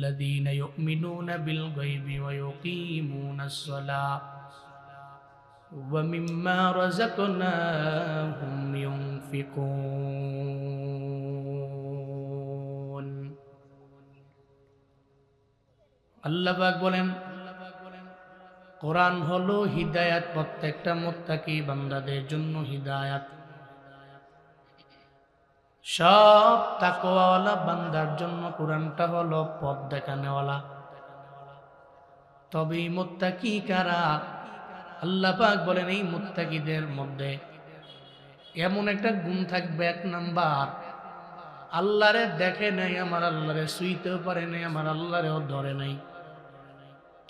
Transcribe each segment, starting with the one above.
الذين يؤمنون بالغيب ويقيمون الصلاة ومما رزقناهم ينفقون আল্লাহ পাক বলেন কোরআন হলো হিদায়াত, প্রত্যেকটা মুত্তাকি বান্দাদের জন্য হিদায়াত। সব তাকওয়াওয়ালা বান্দার জন্য কোরআনটা হলো পথ দেখানেওয়ালা। তবে এই মুত্তাকি কারা? আল্লাহ পাক বলেন এই মুত্তাকিদের মধ্যে এমন একটা গুণ থাকবে, এক নাম্বার, আল্লাহরে দেখে নাই, আমার আল্লাহরে ছুঁইতেও পারে নাই, আমার আল্লাহরেও ধরে নাই,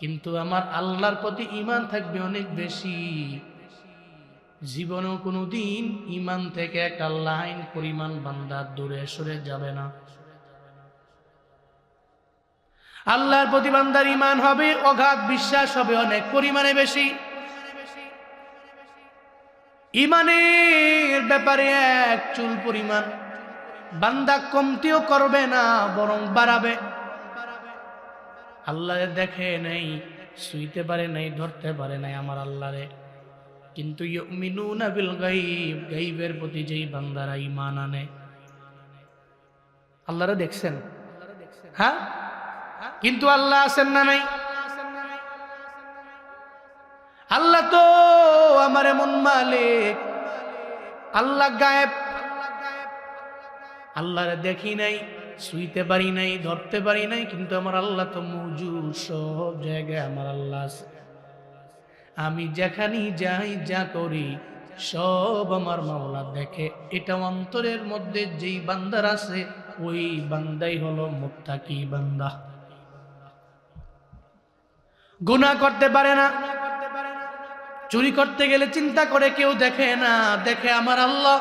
কিন্তু আমার আল্লাহর প্রতি ঈমান থাকবে অনেক বেশি। জীবনেও কোনোদিন ঈমান থেকে একটা লাইন পরিমাণ বান্দা দূরে সরে যাবে না। আল্লাহর প্রতি বান্দার ঈমান হবে অগাধ, বিশ্বাস হবে অনেক পরিমাণে বেশি। ঈমানের ব্যাপারে এক চুল পরিমাণ বান্দা কমতিও করবে না, বরং বাড়াবে। আল্লাহরে দেখে নাই, ছুঁইতে পারে নাই, ধরতে পারে নাই আমার আল্লাহরে, কিন্তু ইউমিনুনা বিল গায়ব, গায়বের প্রতি যেই বান্দারা ঈমান আনে। আল্লাহরে দেখছেন? হ্যাঁ, কিন্তু আল্লাহ আছেন না নাই? আল্লাহ তো আমার এমন মালিক, আল্লাহ গায়েব, আল্লাহরে দেখি নাই, ছুঁইতে পারি নাই, ধরতে পারি নাই, কিন্তু আমার আল্লাহ তো মৌজুদ, সব জায়গায় আমার আল্লাহ আছে। আমি যেখানেই যাই, যা করি, সব আমার মাওলা দেখে। এটা অন্তরের মধ্যে যেই বান্দার আছে, ওই বান্দাই হলো মুত্তাকি বান্দা। গুনাহ করতে পারে না, চুরি করতে গেলে চিন্তা করে কেউ দেখে না, দেখে আমার আল্লাহ।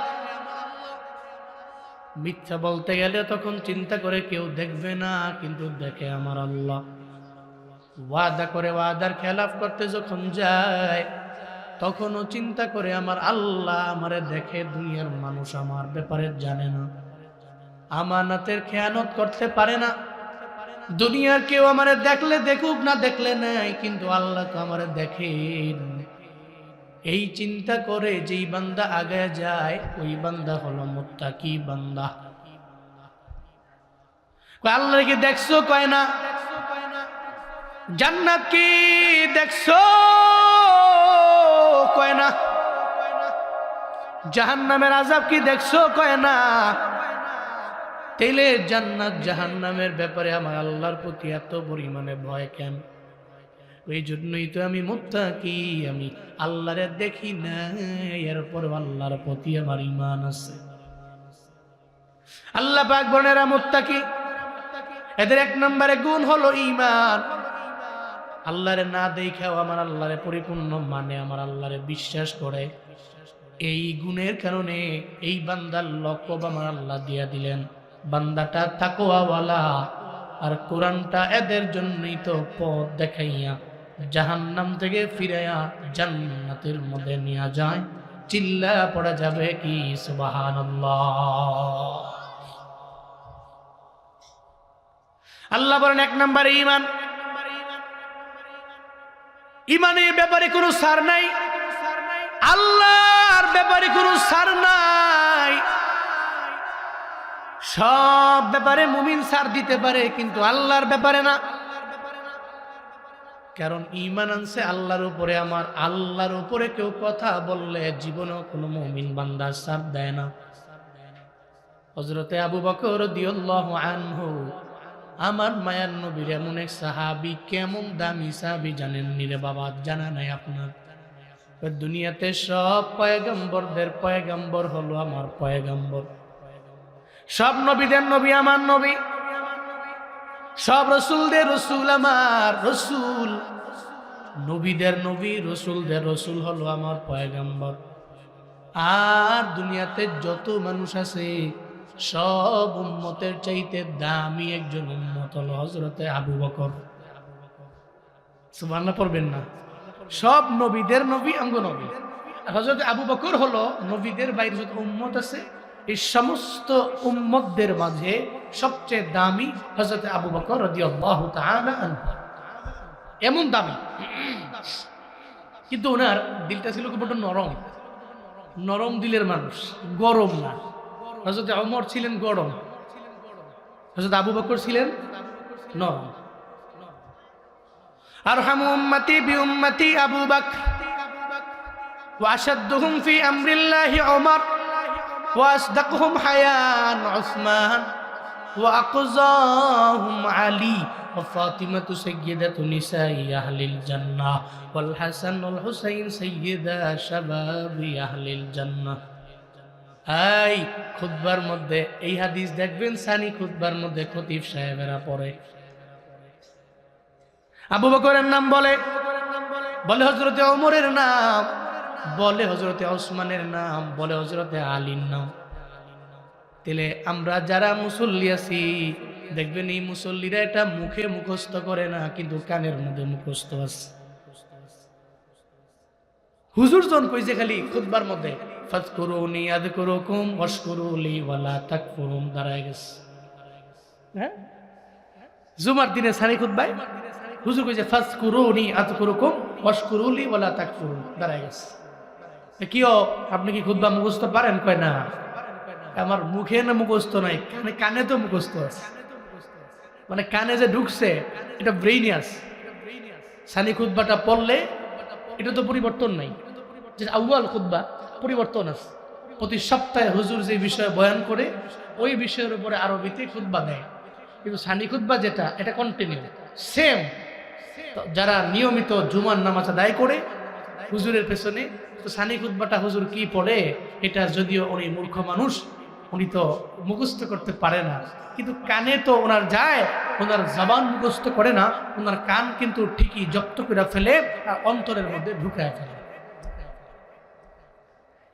মিথ্যা বলতে গেলে তখন চিন্তা করে কেউ দেখবে না, কিন্তু দেখে আমার আল্লাহ। ওয়াদা করে ওয়াদার খেলাফ করতে যখন যায়, তখনও চিন্তা করে আমার আল্লাহ আমারে দেখে, দুনিয়ার মানুষ আমার ব্যাপারে জানে না। আমানাতের খেয়ানত করতে পারে না, দুনিয়ার কেউ আমারে দেখলে দেখুক, না দেখলে নাই, কিন্তু আল্লাহ তো আমারে দেখেন। এই চিন্তা করে যেই বান্দা আগে যায়, ওই বান্দা হলো মুত্তাকি বান্দা। আল্লাহ কি দেখছো? কয় না। জান্নাত কি দেখছো? কয় না। জাহান্নামের আযাব কি দেখছো? কয় না। তাইলে জান্নাত জাহান্নামের ব্যাপারে আমার আল্লাহর প্রতি এত পরিমাণে ভয় কেন? এই জন্যই তো আমি মুত্তাকি, আমি আল্লাহরে দেখি না, এরপর আল্লাহর প্রতি আমার ঈমান আছে। আল্লাহ পাক বলেন এরা মুত্তাকি, এদের এক নম্বরে গুণ হলো ঈমান। আল্লাহরে না দেখাও আমার আল্লাহরে পরিপূর্ণ মানে, আমার আল্লাহরে বিশ্বাস করে। এই গুণের কারণে এই বান্দার লকব আমার আল্লাহ দিয়া দিলেন, বান্দাটা তাকওয়াওয়ালা। আর কোরআনটা এদের জন্যই তো পথ দেখাইয়া জাহান্নাম থেকে ফিরাইয়া জান্নাতের মধ্যে নিয়ে যায়। চিল্লা পড়া যাবে কি সুবহানাল্লাহ। আল্লাহ বলেন এক নম্বরে ঈমান। ঈমানের ব্যাপারে কোনো ছাড় নাই, আল্লাহর ব্যাপারে কোনো ছাড় নাই। সব ব্যাপারে মুমিন ছাড় দিতে পারে, কিন্তু আল্লাহর ব্যাপারে না। কারণ ঈমান আনছে আল্লাহর উপরে। আমার আল্লাহর উপরে কেউ কথা বললে জীবনেও কোনো মুমিন বান্দা ছাড় দেয় না। হযরতে আবু বকর রাদিয়াল্লাহু আনহু, আমার মায়ার নবীর এমন এক সাহাবী, কেমন দামি সাহাবী জানেন নি রে বাবা? জানা নাই আপনার? দুনিয়াতে সব পয়গম্বরদের পয়গম্বর হলো আমার পয়গম্বর। সব নবীদের নবী আমার নবী, সব রসুলদের রসুল আমার রসুল। নবীদের নবী, রসুলদের রসুল হলো আমার পয়গম্বর। আর দুনিয়াতে যত মানুষ আছে, সব উম্মতের চাইতে দামি একজন উম্মত হলো হযরতে আবু বকর। সুবহানাল্লাহ পড়বেন না? সব নবীদের নবী আমগো নবী। হযরতে আবু বকর হলো নবীদের বাইরে যত উম্মত আছে, এই সমস্ত উম্মতদের মাঝে সবচেয়ে দামি হযরত আবু বকর রাদিয়াল্লাহু তাআলা আনহু। এমন দামি, কিন্তু ওনার দিলটা ছিল খুব নরম, নরম দিলের মানুষ, গরম না। হযরত ওমর ছিলেন গরম, হযরত আবু বকর ছিলেন নরম। আরহামু উম্মতি বিউম্মতি আবু বকর ওয়া আশাদ্দুহুম ফি আমরিল্লাহি ওমর ওয়া আসদাকুহুম হায়ান উসমান ওয়া আকযাহুম আলী ওয়া ফাতিমাতু সাইয়্যিদাতু নিসাই আহলিল জান্নাহ ওয়াল হাসান ওয়াল হুসাইন সাইয়্যিদা শাবাবি আহলিল জান্নাহ। এই খুতবার মধ্যে এই হাদিস দেখবেন, সানি খুতবার মধ্যে খতিব সাহেবেরা পড়ে, আবু বকরের নাম বলে, বলে হযরতে ওমরের নাম, বলে হযরতে ওসমানের নাম, বলে হযরতে আলীর নাম। তাহলে আমরা যারা মুসল্লি আছি দেখবেন এই মুসল্লিরা এটা মুখে মুখস্থ করে না, কিন্তু কানের মধ্যে মুখস্থ আছে। হুজুর জন কইছে খালি খুতবার মধ্যে ফাজকুরুনি আযকুরুকুম ওয়াশকুরুলি ওয়ালা তাকফুরুন, দাঁড়ায় গেছে। হ্যাঁ, জুমার দিনে সানি খুতবায় হুজুর কইছে ফাজকুরুনি আযকুরুকুম ওয়াশকুরুলি ওয়ালা তাকফুরুন, দাঁড়ায় গেছে। কিও আপনি কি খুতবা মুখস্থ পারেন? কয় না, আমার মুখে না মুখস্থ নাই, কানে তো মুখস্থ আছে। মানে কানে যে ঢুকছে এটা ব্রেইনিয়াস। সানি খুতবাটা পড়লে এটা তো পরিবর্তন নাই, যে আউয়াল খুতবা পরিবর্তন আছে। প্রতি সপ্তাহে হুজুর যে বিষয়ে বয়ান করে ওই বিষয়ের উপরে আরবিতে খুতবা দেয়, কিন্তু সানি খুতবা যেটা এটা কন্টিনিউ সেম। যারা নিয়মিত জুমার নামাজ আদায় করে হুজুরের পেছনে, তো সানি খুতবাটা হুজুর কি পড়ে এটা যদিও উনি মূর্খ মানুষ, উনি তো মুখস্থ করতে পারে না, কিন্তু কানে তো ওনার যায়, ওনার জবান মুখস্থ করে না, ওনার কান কিন্তু ঠিকই জব্দ করে ফেলে আর অন্তরের মধ্যে ঢুকায় ফেলে।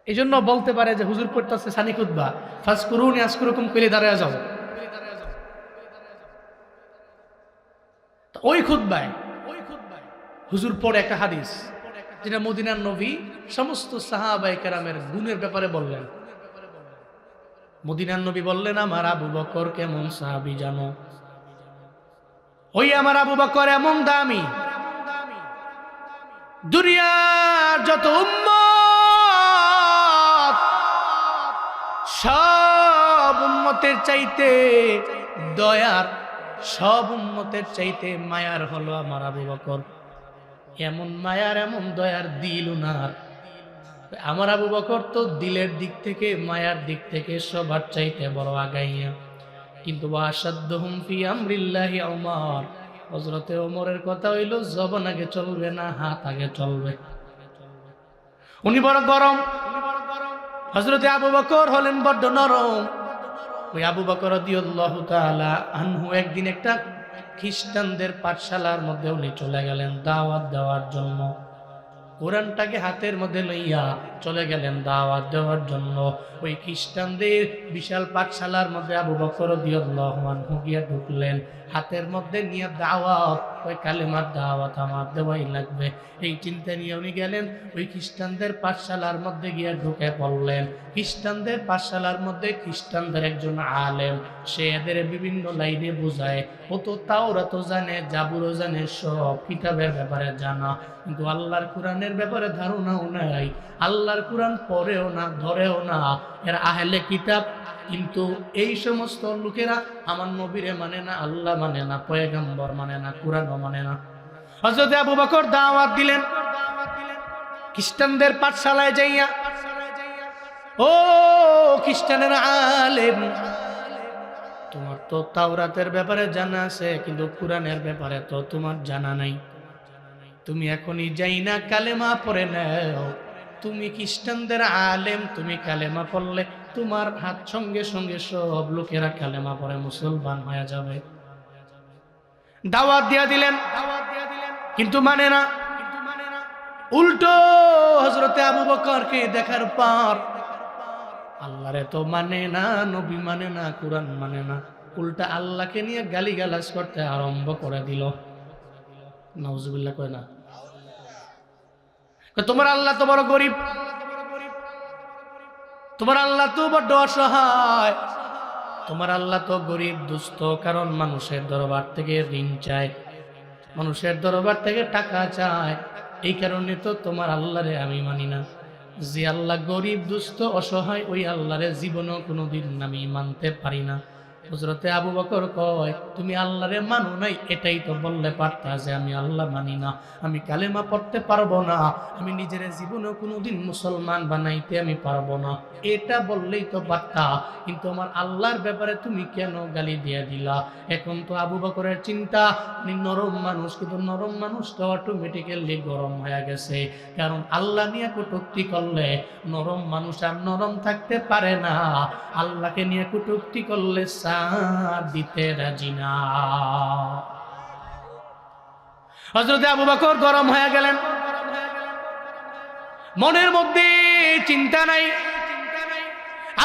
এই জন্য বলতে পারে যে হুজুর পড়তেছে সানি খুতবা, ফাজকুরুনি আযকুরুকুম কইলে দাঁড়ায় যাও। ওই খুতবায় হুজুর পড়ে একটা হাদিস, যেটা মদিনার নবী সমস্ত সাহাবায়ে কেরামের গুণের ব্যাপারে বললেন। মদিনার নবী বললেন, আমার আবু বকর কেমন সাহাবী জানো? ওই আমার আবু বকর এমন দামি, দুনিয়ার যত উম্মত সব উম্মতের চাইতে দয়ার, সব উম্মতের চাইতে মায়ার হলো আমার আবু বকর। এমন মায়ার এমন দয়ার দিল উনার। আমার আবু বকর তো দিলের দিক থেকে মায়ার দিক থেকে সবার চাইতে বড় আগাইয়া, কিন্তু ওয়াশাদ্দুহুম ফি আমরিল্লাহি ওমর, হযরতে ওমরের কথা হইল জবান আগে চলবে না, হাত আগে চলবে। উনি বড় গরম, হযরতে আবু বকর হলেন বড় নরম। ওই আবু বকর রাদিয়াল্লাহু তাআলা আনহু একদিন একটা খ্রিস্টানদের পাঠশালার মধ্যে উনি চলে গেলেন দাওয়াত দেওয়ার জন্য। কোরআনটাকে হাতের মধ্যে লইয়া চলে গেলেন দাওয়াত দেওয়ার জন্য। ওই খ্রিস্টানদের বিশাল পাঠশালার মধ্যে আবু বকর রাদিয়াল্লাহু আনহু গিয়া ঢুকলেন, হাতের মধ্যে নিয়ে দাওয়াত, ওই কালেমার দাওয়াত আমার দেওয়াই লাগবে, এই চিন্তা নিয়ে উনি গেলেন। ওই খ্রিস্টানদের পাঠশালার মধ্যে গিয়া ঢুকে পড়লেন। খ্রিস্টানদের পাঠশালার মধ্যে খ্রিস্টানদের একজন আলেম, সে এদের বিভিন্ন লাইনে বোঝায়। ও তো তাওরাতও জানে, জাবুরও জানে, সব কিতাবের ব্যাপারে জানা, কিন্তু আল্লাহর কোরআনের ব্যাপারে ধারণাও নাই। আল্লাহর কোরআন পড়েও না, ধরেও না, এরা আহলে কিতাব। কিন্তু এই সমস্ত লোকেরা আমার নবীরে মানে না, আল্লাহ মানে না, পয়গম্বর মানে না, কোরআনও মানে না। হযরত আবু বকর দাওয়াত দিলেন খ্রিস্টানদের পাঠশালায় যাইয়া। ও খ্রিস্টানের আলেম, তোমার তো তাওরাতের ব্যাপারে জানা আছে, কিন্তু কোরআনের ব্যাপারে তো তোমার জানা নাই। তুমি এখনই যাই না কালেমা পড়ে নাও। তুমি খ্রিস্টানদের আলেম, তুমি কালেমা পড়লে তোমার হাত সঙ্গে সঙ্গে সব লোকেরা কালেমা পড়ে মুসলমান হয়ে যাবে। দাওয়াত দিয়া দিলেন, কিন্তু মানে না। উল্টো হযরতে আবু বকরকে দেখার পর আল্লাহরে তো মানে না, নবী মানে না, কোরআন মানে না, উল্টা আল্লাহকে নিয়ে গালিগালাজ করতে আরম্ভ করে দিল। নাউজুবিল্লাহ কয় না, তোমার আল্লাহ তো বড় গরিব, তোমার আল্লাহ তো বড় অসহায়, তোমার আল্লাহ তো গরিব দুস্থ, কারণ মানুষের দরবার থেকে ঋণ চায়, মানুষের দরবার থেকে টাকা চায়। এই কারণে তো তোমার আল্লাহরে আমি মানি না। যে আল্লাহ গরিব দুস্থ অসহায়, ওই আল্লাহরে জীবনও কোনোদিন আমি মানতে পারি না। হযরতে আবু বকর কয়, তুমি আল্লাহরে মানো নাই, এটাই তো বললে পারতা যে আমি আল্লাহ মানি না, আমি কালেমা পড়তে পারবো না, আমি নিজের জীবনে কোনোদিন মুসলমান বানাইতে আমি পারবো না, এটা বললেই তো পারতা। কিন্তু আমার আল্লাহর ব্যাপারে তুমি কেন গালি দিয়ে দিলা? এখন তো আবু বকরের চিন্তা, উনি নরম মানুষ, কিন্তু নরম মানুষটা অটোমেটিক্যালি গরম হয়ে গেছে। কারণ আল্লাহ নিয়ে কটূক্তি করলে নরম মানুষ আর নরম থাকতে পারে না, আল্লাহকে নিয়ে কটূক্তি করলে দিতে রাজি না। হযরত আবু বকর গরম হয়ে গেলেন, মনের মধ্যে চিন্তা নাই,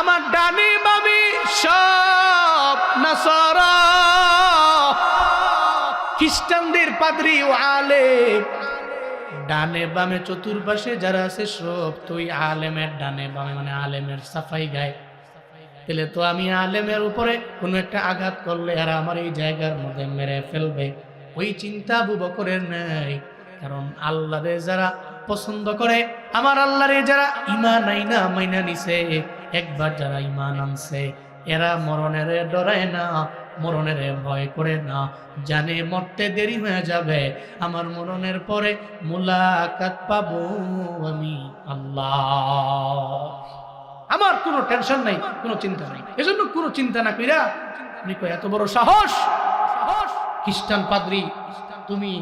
আমার ডানে বামে সব নাসারা, খ্রিস্টানদের পাদ্রী ও আলেম, ডানে বামে চতুর্পাশে যারা আছে সব তুই আলেমের ডানে বামে, মানে আলেমের সাফাই গায়। তাহলে তো আমি আলেমের উপরে কোনো একটা আঘাত করলে আর আমার এই জায়গার মধ্যে মেরে ফেলবে, ওই চিন্তা আবু বকরের নাই। কারণ আল্লাহরে যারা পছন্দ করে, আমার আল্লাহরে যারা ঈমান আইনা মাইনা নিছে, একবার যারা ঈমান আনছে, এরা মরণের ডরায় না, মরণের ভয় করে না, জানে মরতে দেরি হয়ে যাবে, আমার মরণের পরে মুলাকাত পাবো আমি আল্লাহ, আমার কোনো টেনশন নাই, কোনো চিন্তা নাই। এজন্য কোনো চিন্তা না কইরা আপনি কই এত বড় সাহস, খ্রিস্টান পাদ্রী তুমি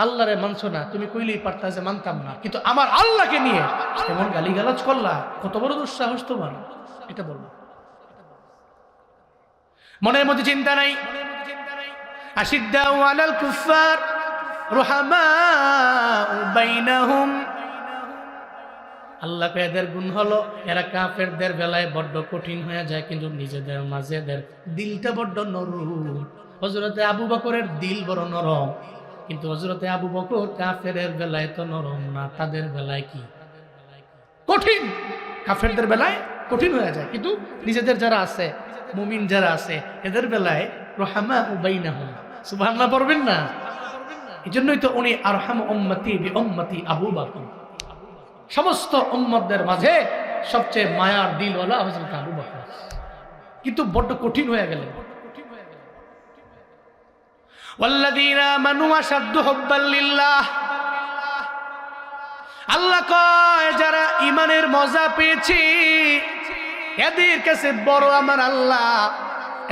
আল্লাহরে মানছো না, তুমি কইলেই পারতা যে মানতাম না, কিন্তু আমার আল্লাহকে নিয়ে এমন গালিগালাজ করলা, কত বড় দুঃসাহস তোমার, এটা বলবো। মনের মধ্যে চিন্তা নাই। আশিদ্দাউ আলাল কুফার রুহামাউ বাইনাহুম, আল্লাহ এদের গুণ হলো এরা কাফেরদের বেলায় বড্ড কঠিন হয়ে যায়, কিন্তু নিজেদের মাঝে এদের দিলটা বড্ড নরম। হযরতে আবু বকরের দিল বড় নরম, কিন্তু হযরতে আবু বকর কাফেরের বেলায় তো নরম না, তাদের বেলায় কি কঠিন, কাফেরদের বেলায় কঠিন হয়ে যায়, কিন্তু নিজেদের যারা আছে মুমিন যারা আছে এদের বেলায় রহমাউ বাইনাহুম। সুবহানাল্লাহ পড়বেন না? এজন্যই তো উনি আরহাম উম্মতি বি উম্মতি আবু বকর, সমস্ত উম্মতদের মাঝে সবচেয়ে মায়ার দিলওয়ালা হযরত আবু বকর, কিন্তু বড্ড কঠিন হয়ে গেলেন। ওয়াল্লাযীনা আমানু আশাদ্দু হুব্বাল লিল্লাহ, আল্লাহ কয় যারা ঈমানের মজা পেয়েছে এদের কাছে বড় আমার আল্লাহ,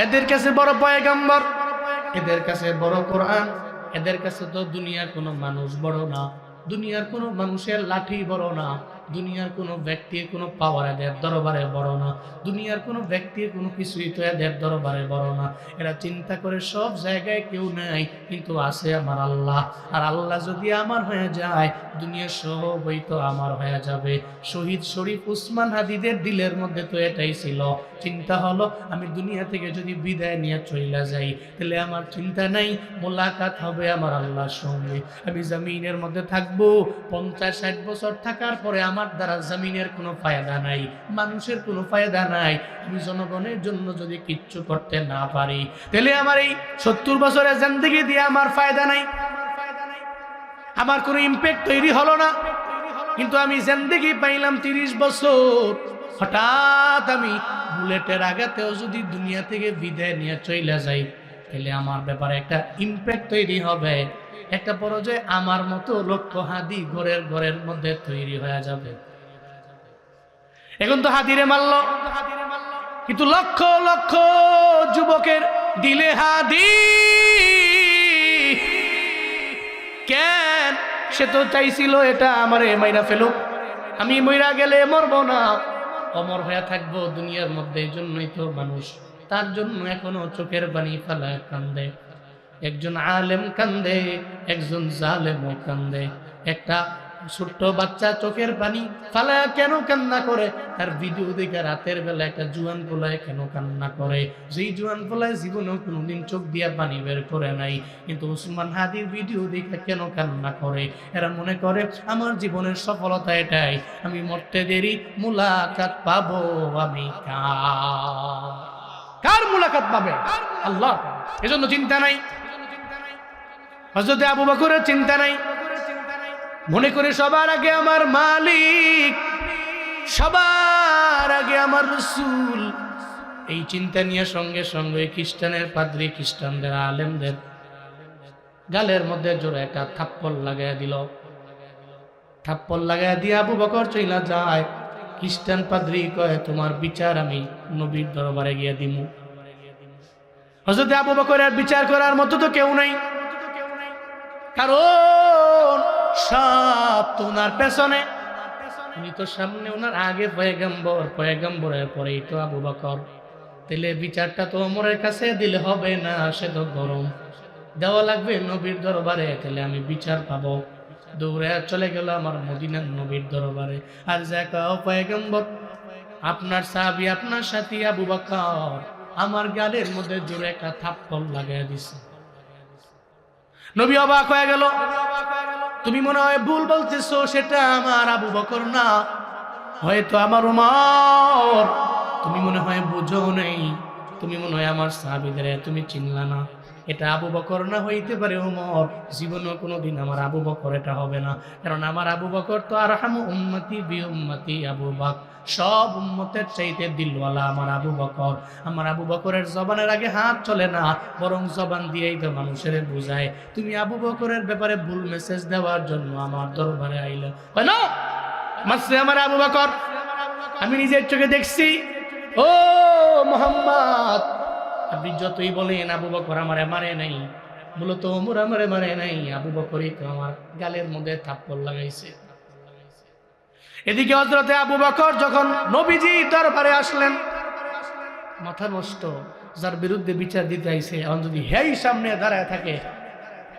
এদের কাছে বড় পয়গম্বর, এদের কাছে বড় কোরআন, এদের কাছে তো দুনিয়ার কোনো মানুষ বড় না, দুনিয়ার কোনো মানুষের লাঠি বড় না, দুনিয়ার কোনো ব্যক্তির কোনো পাওয়ার এদের দরবারে বড় না, দুনিয়ার কোনো ব্যক্তির কোনো কিছুই তো এদের দরবারে বড় না। এরা চিন্তা করে সব জায়গায় কেউ নাই, কিন্তু আছে আমার আল্লাহ, আর আল্লাহ যদি আমার হয়ে যায় দুনিয়ার সবই তো আমার হয়ে যাবে। শহীদ শরীফ উসমান হাদিদের দিলের মধ্যে তো এটাই ছিল, চিন্তা হলো আমি দুনিয়া থেকে যদি বিদায় নিয়ে চলে যাই তাহলে আমার চিন্তা নাই, মোলাকাত হবে আমার আল্লাহর সঙ্গে। আমি জমিনের মধ্যে থাকবো 50-60 বছর, থাকার পরে আমার দ্বারা জমিনের কোনো ফায়দা নাই, মানুষের কোনো ফায়দা নাই, আমি জনগণের জন্য যদি কিচ্ছু করতে না পারি তাহলে আমার এই 70 বছরের জিন্দেগি দিয়ে আমার ফায়দা নাই, আমার কোনো ইম্প্যাক্ট তৈরি হলো না। কিন্তু আমি জিন্দেগি পাইলাম 30 বছর, হঠাৎ আমি বুলেটের আঘাতেও যদি দুনিয়া থেকে বিদায় নিয়ে চলে যাই তাহলে আমার ব্যাপারে একটা ইম্প্যাক্ট তৈরি হবে, একটা পর্যায়ে আমার মতো লক্ষ হাদি ঘরের মধ্যে তৈরি হয়ে যাবে। এখন তো হাদিরে মারল, কিন্তু লক্ষ লক্ষ যুবকের দিলে হাদি কেন? সে তো চাইছিল এটা আমারে মাইরা ফেলুক, আমি মইরা গেলে মরবো না, অমর হয়ে থাকবো দুনিয়ার মধ্যে। এই জন্যই তো মানুষ তার জন্য এখনো চোখের পানি ফেলা কান্দে, একজন আলেম কান্দে, একজন জালেমও কান্দে। একটা ছোট্ট বাচ্চা চোখের পানি ফালা কেন কান্না করে? তার ভিডিও দেখে রাতের বেলা একটা জুয়ান পোলায় কেন কান্না করে? যেই জুয়ান পোলায় জীবনেও কোনোদিন চোখ দিয়া পানি বের করে নাই, কিন্তু উসমান হাদির ভিডিও দেখে কেন কান্না করে? এরা মনে করে আমার জীবনের সফলতা এটাই, আমি মরতে দেরি মুলাকাত পাবো আমি কার। কার মুলাকাত পাবে? আল্লাহ। এজন্য চিন্তা নাই। হযরত আবু বকরের চিন্তা নাই, মনে করে সবার আগে আমার মালিক, সবার আগে আমার রাসূল। এই চিন্তা নিয়ে সঙ্গে সঙ্গে খ্রিস্টানের পাদ্রী, খ্রিস্টানদের আলেমদের গালের মধ্যে জোরে একটা থাপ্পড় লাগাইয়া দিল। থাপ্পড় লাগাইয়া দিয়ে আবু বকর চইলা যায়। খ্রিস্টান পাদ্রী কয়, তোমার বিচার আমি নবীর দরবারে গিয়ে দিমু। হযরত আবু বকরের বিচার করার মতো তো কেউ নাই, কারণ সব তো ওনার পেছনে, উনি তো সামনে, ওনার আগে পয়গম্বর, পয়গম্বরের পরেই তো আবু বকর। তাহলে বিচারটা তো ওমরের কাছে দিলে হবে না, সে তো গরম, দেওয়া লাগবে নবীর দরবারে, তাহলে আমি বিচার পাবো। দৌড়ে চলে গেল আমার মদিনার নবীর দরবারে। আর যাও পয়গম্বর, আপনার সাহাবী, আপনার সাথী আবু বকর আমার গালের মধ্যে জোরে একটা থাপ্পড় লাগাইয়া দিছে। নবী অবাক হয়ে গেল, তুমি মনে হয় ভুল বলতেছো, সেটা আমার আবু বকর না, হয়তো আমার ওমর। তুমি মনে হয় বুঝো নেই, তুমি মনে হয় আমার সাহাবীদের তুমি চিনলা না, এটা আবু বকর না, হইতে পারে ওমর। জীবনে কোনোদিন আমার আবু বকর এটা হবে না, কারণ আমার আবু বকর তো আরহামু উম্মতি বি উম্মতি আবু বকর, সব উম্মতের চাইতে দিলওয়ালা আমার আবু বকর। আমার আবু বকরের জবানের আগে হাত চলে না, বরং জবান দিয়েই তো মানুষের বুঝায়। তুমি আবু বকরের ব্যাপারে ভুল মেসেজ দেওয়ার জন্য আমার দরবারে আইলে কেন? মাসে আমার আবু বকর, আমি নিজের চোখে দেখছি। ও মুহাম্মদ, আপনি যতই বলেন আবু বকর আমারে মারে নাই, মূলত ওমর আমারে মারে নাই, আবু বকরই তো আমার গালের মধ্যে থাপ্পড় লাগাইছে। এদিকে হযরতে আবু বকর যখন নবীজি দরবারে আসলেন, মাথা নষ্ট, যার বিরুদ্ধে বিচার দিতে আইছে, এখন যদি হেই সামনে দাঁড়ায় থাকে,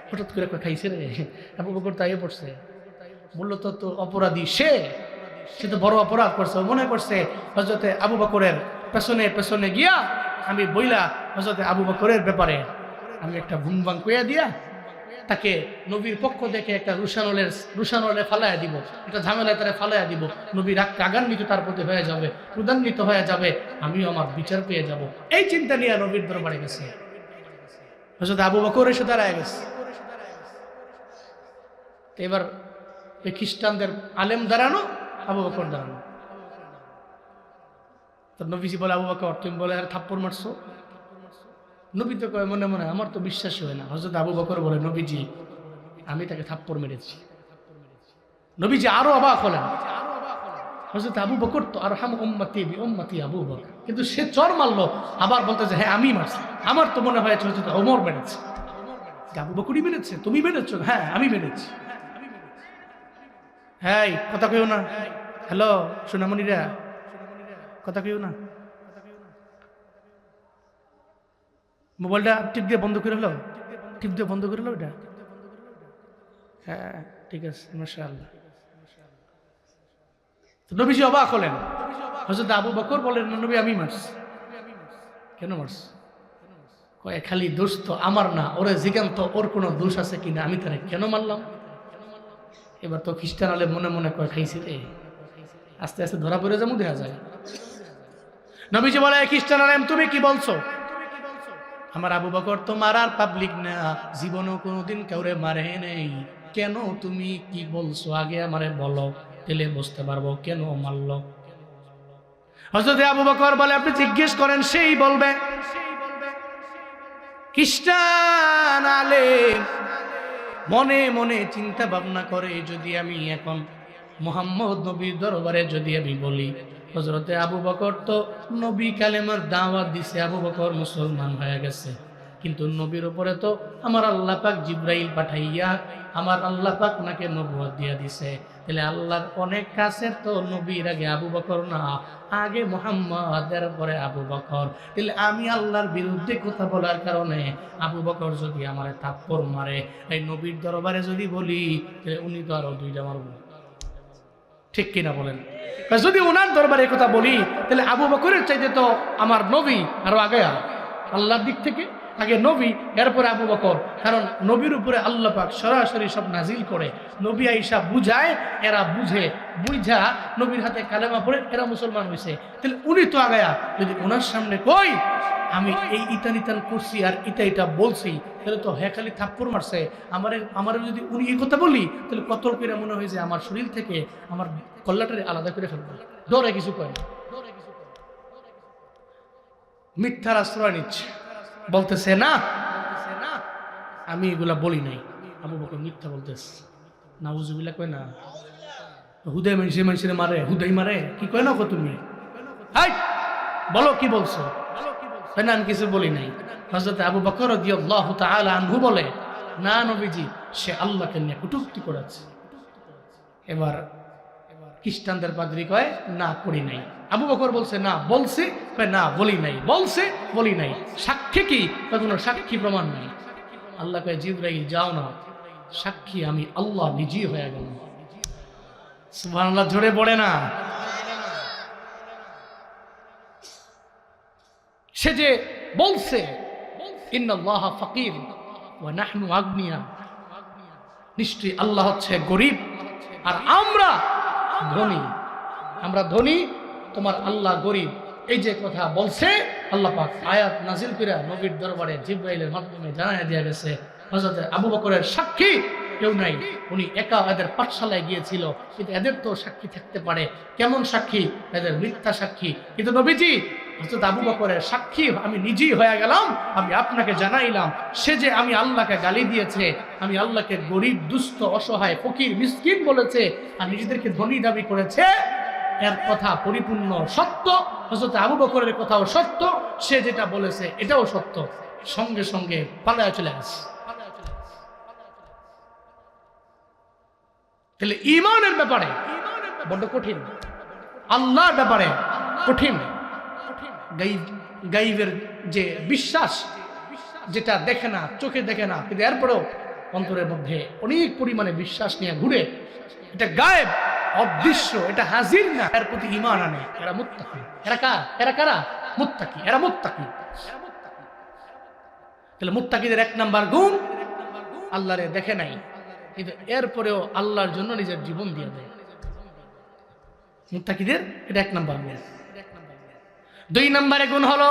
হঠাৎ করে খাইছে রে, আবু বকর তাই পড়ছে, মূলত তো অপরাধী সে তো বড় অপরাধ করছে। মনে করছে হযরতে আবু বকরের পেছনে পেছনে গিয়া আমি বইলা হযরতে আবু বকরের ব্যাপারে আমি একটা ভুমভাং কইয়া দিয়া তাকে নবীর পক্ষ দেখে একটা রুশানলে ফালাইয়া দিব, একটা ঝামেলায় তারা ফালাইয়া দিব, নবী রাগান্বিত তার প্রতি হয়ে যাবে, ক্রোধান্বিত হয়ে যাবে, আমিও আমার বিচার পেয়ে যাব। এই চিন্তা নিয়ে নবীর দরবারে গেছে। হযরত আবু বকর এসে দাঁড়ায় গেছে। এবার এই খ্রিস্টানদের আলেম দাঁড়ানো, আবু বকর দাঁড়ানো। তো নবীজি বলে, আবু বকর তুমি বলে আর থাপ্পড় মারছো? নবী তো কয় মনে মনে, আমার তো বিশ্বাস হয় না। হযরত আবু বকর বলে, নবীজি আমি তাকে থাপ্পড় মেরেছি। নবীজি আরো অবাক হলেন, হযরত আবু বকর তো আরহাম উম্মতি বি উম্মতি আবু বকর, কিন্তু সে চর মারলো, আবার বলতে যে হ্যাঁ আমি মারছি, আমার তো মনে হয় হযরত ওমর মেরেছে। আবু বকরই মেরেছে? তুমি মেরেছো? হ্যাঁ আমি মেরেছি। হ্যাঁ কথা কইও না, হ্যালো সোনামণিরা, কথা কইও না, মোবাইলটা টিপ দিয়ে বন্ধ করে হলো, টিপ দিয়ে বন্ধ করে হলো এটা। হ্যাঁ ঠিক আছে, মাশাআল্লাহ। নবীজি অবাক হলেন। হযরত আবু বকর বলেন, নবী আমি মারছি। কেন মারছি? কয় খালি দোষ তো আমার না, ওরে জিজ্ঞান্ত ওর কোনো দোষ আছে কিনা, আমি তারে কেন মারলাম? এবার তো খ্রিস্টান আলে মনে মনে কয় খাইছি রে, আস্তে আস্তে ধরা পড়ে যাবো, দেখা যায়। নবীজি বলে, খ্রিস্টান আলেম তুমি কি বলছো? আমার আবু বকর তো মারার পাবলিক না, জীবনেও কোনোদিন কাউরে মারে নেই, কেন তুমি কি বলছো আগে আমারে বলো, তাহলে বুঝতে পারবো কেন মারলো। হযরত আবু বকর বলে, আপনি জিজ্ঞেস করেন, সেই বলবে। খ্রিস্টান আলেম মনে মনে চিন্তা ভাবনা করে, যদি আমি এখন মুহাম্মদ নবীর দরবারে যদি আমি বলি, হযরতে আবু বকর তো নবী কালেমার দাওয়াত দিছে, আবু বকর মুসলমান হয়ে গেছে, কিন্তু নবীর উপরে তো আমার আল্লাহ পাক জিবরাইল পাঠাইয়া আমার আল্লাহ পাক ওনাকে নবুয়ত দিয়া দিছে, তাহলে আল্লাহর অনেক কাছে তো নবীর আগে আবু বকর না, আগে মুহাম্মাদের পরে আবু বকর, তাহলে আমি আল্লাহর বিরুদ্ধে কথা বলার কারণে আবু বকর যদি আমার থাপ্পড় মারে, এই নবীর দরবারে যদি বলি, তাহলে উনি তো আরো দুইটা মারব। ঠিক কিনা বলেন? যদি ওনার দরবারে কথা বলি, তাহলে আবু বকরের চাইতে তো আমার নবী আরো আগে, আল্লাহর দিক থেকে আগে নবী, এরপরে আবু বকর, কারণ নবীর উপরে আল্লাহ পাক সরাসরি সব নাজিল করে, নবী আইসা বুঝায়, এরা বুঝা নবীর হাতে কালেমা পড়ে এরা মুসলমান হয়েছে, তাহলে উনি তো আগায়া, যদি ওনার সামনে কই আমি এই ইতান করছি আর এটা বলছি, তাহলে তো হ্যাঁ খালি থাপ্পড় মারছে। আমার যদি উনি এই কথা বলি, তাহলে কত করে মনে হয় যে আমার শরীর থেকে আমার কল্লাটারে আলাদা করে ফেলবো, ডরে কিছু কয় না, মিথ্যার আশ্রয় নিচ্ছে, বলতেছে না আমি এগুলা বলি নাই। আবু বকর মিথ্যা বলতেছে, নাউজুবিল্লাহ কয় না, হুদাই মানুষের মারে, হুদাই মারে, কি কয় না তুমি, হাই বলো কি বলছো, না আমি কিছু বলি নাই। হযরত আবু বকর রাদিয়াল্লাহু তাআলা আনহু বলে, না নবীজি, সে আল্লাহকে নিয়ে কটূক্তি করেছে। এবার খ্রিস্টানদের পাদ্রী কয় না করি নাই। আবু বকর বলছে না বলছে, কয় না বলি নাই, বলছে বলি নাই, সাক্ষী কি, কোনো সাক্ষী প্রমাণ নাই। আল্লাহ কয় জিবরাইল যাও না, সাক্ষী আমি আল্লাহ নিজেই হয়ে গেল। সুবহানাল্লাহ, জোরে পড়ে না। সে যে বলছে ইন্নাল্লাহা ফাকির ওয়া নাহনু আগনিয়া, নিশ্চয়ই আল্লাহ হচ্ছে গরিব আর আমরা ধনী, আমরা ধনী, তোমার আল্লাহ গরিব। এই যে কথা বলছে আল্লাহ পাক আয়াত নাজিল করে নবীর দরবারে জিবরাইলের মাধ্যমে জানায় দেয়া গেছে। হযরত আবু বকরের সাক্ষী কেউ নাই, উনি একা এদের পাঠশালায় গিয়েছিল, কিন্তু এদের তো সাক্ষী থাকতে পারে। কেমন সাক্ষী? এদের মিথ্যা সাক্ষী। কিন্তু নবীজি হযরত আবু বকরের সাক্ষী আমি নিজেই হয়ে গেলাম। আমি আপনাকে জানাইলাম, সে যে আমি আল্লাহকে গালি দিয়েছে, আমি আল্লাহকে গরিব, দুস্থ, অসহায়, ফকির, মিসকিন বলেছে আর নিজেদেরকে ধনী দাবি করেছে, এর কথা পরিপূর্ণ সত্য। হযরত আবু বকরের কথাও সত্য, সে যেটা বলেছে এটাও সত্য। সঙ্গে সঙ্গে পালায় চলে আসে। তাহলে ঈমানের ব্যাপারে বড় কঠিন, আল্লাহর ব্যাপারে কঠিন। গাইবের যে বিশ্বাস, যেটা দেখে না, চোখে দেখে না, কিন্তু এরপরেও অন্তরের মধ্যে অনেক পরিমাণে বিশ্বাস নিয়ে ঘুরে, এটা গায়েব, অদৃশ্য, এটা হাজির না, এর প্রতি ঈমান আনে, এরা মুত্তাকি। এরা কারা? মুত্তাকি। এরা মুত্তাকি। তাহলে মুত্তাকিদের এক নাম্বার গুণ, আল্লাহরে দেখে নাই কিন্তু এরপরেও আল্লাহর জন্য নিজের জীবন দিয়ে দেয়। মুত্তাকিদের এটা এক নাম্বার গুণ। দুই নম্বরে গুণ হলো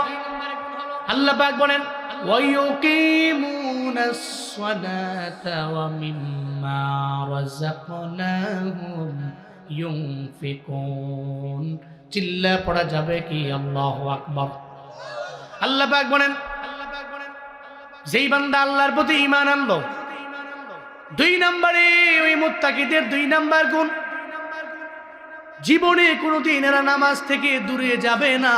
আল্লাহ পাক বলেন ওয়ায়ুকিমুনাস সালাতা ওয়া মিম্মা রাযাকনাহুম ইউনফিকুন। চিল্লা পড়া যাবে কি আল্লাহু আকবার। আল্লাহ পাক বলেন যেই বান্দা আল্লাহর প্রতি ঈমান আনলো, দুই নম্বরে ওই মুত্তাকিদের দুই নাম্বার গুণ, জীবনে কোনোদিন এরা নামাজ থেকে দূরে যাবে না।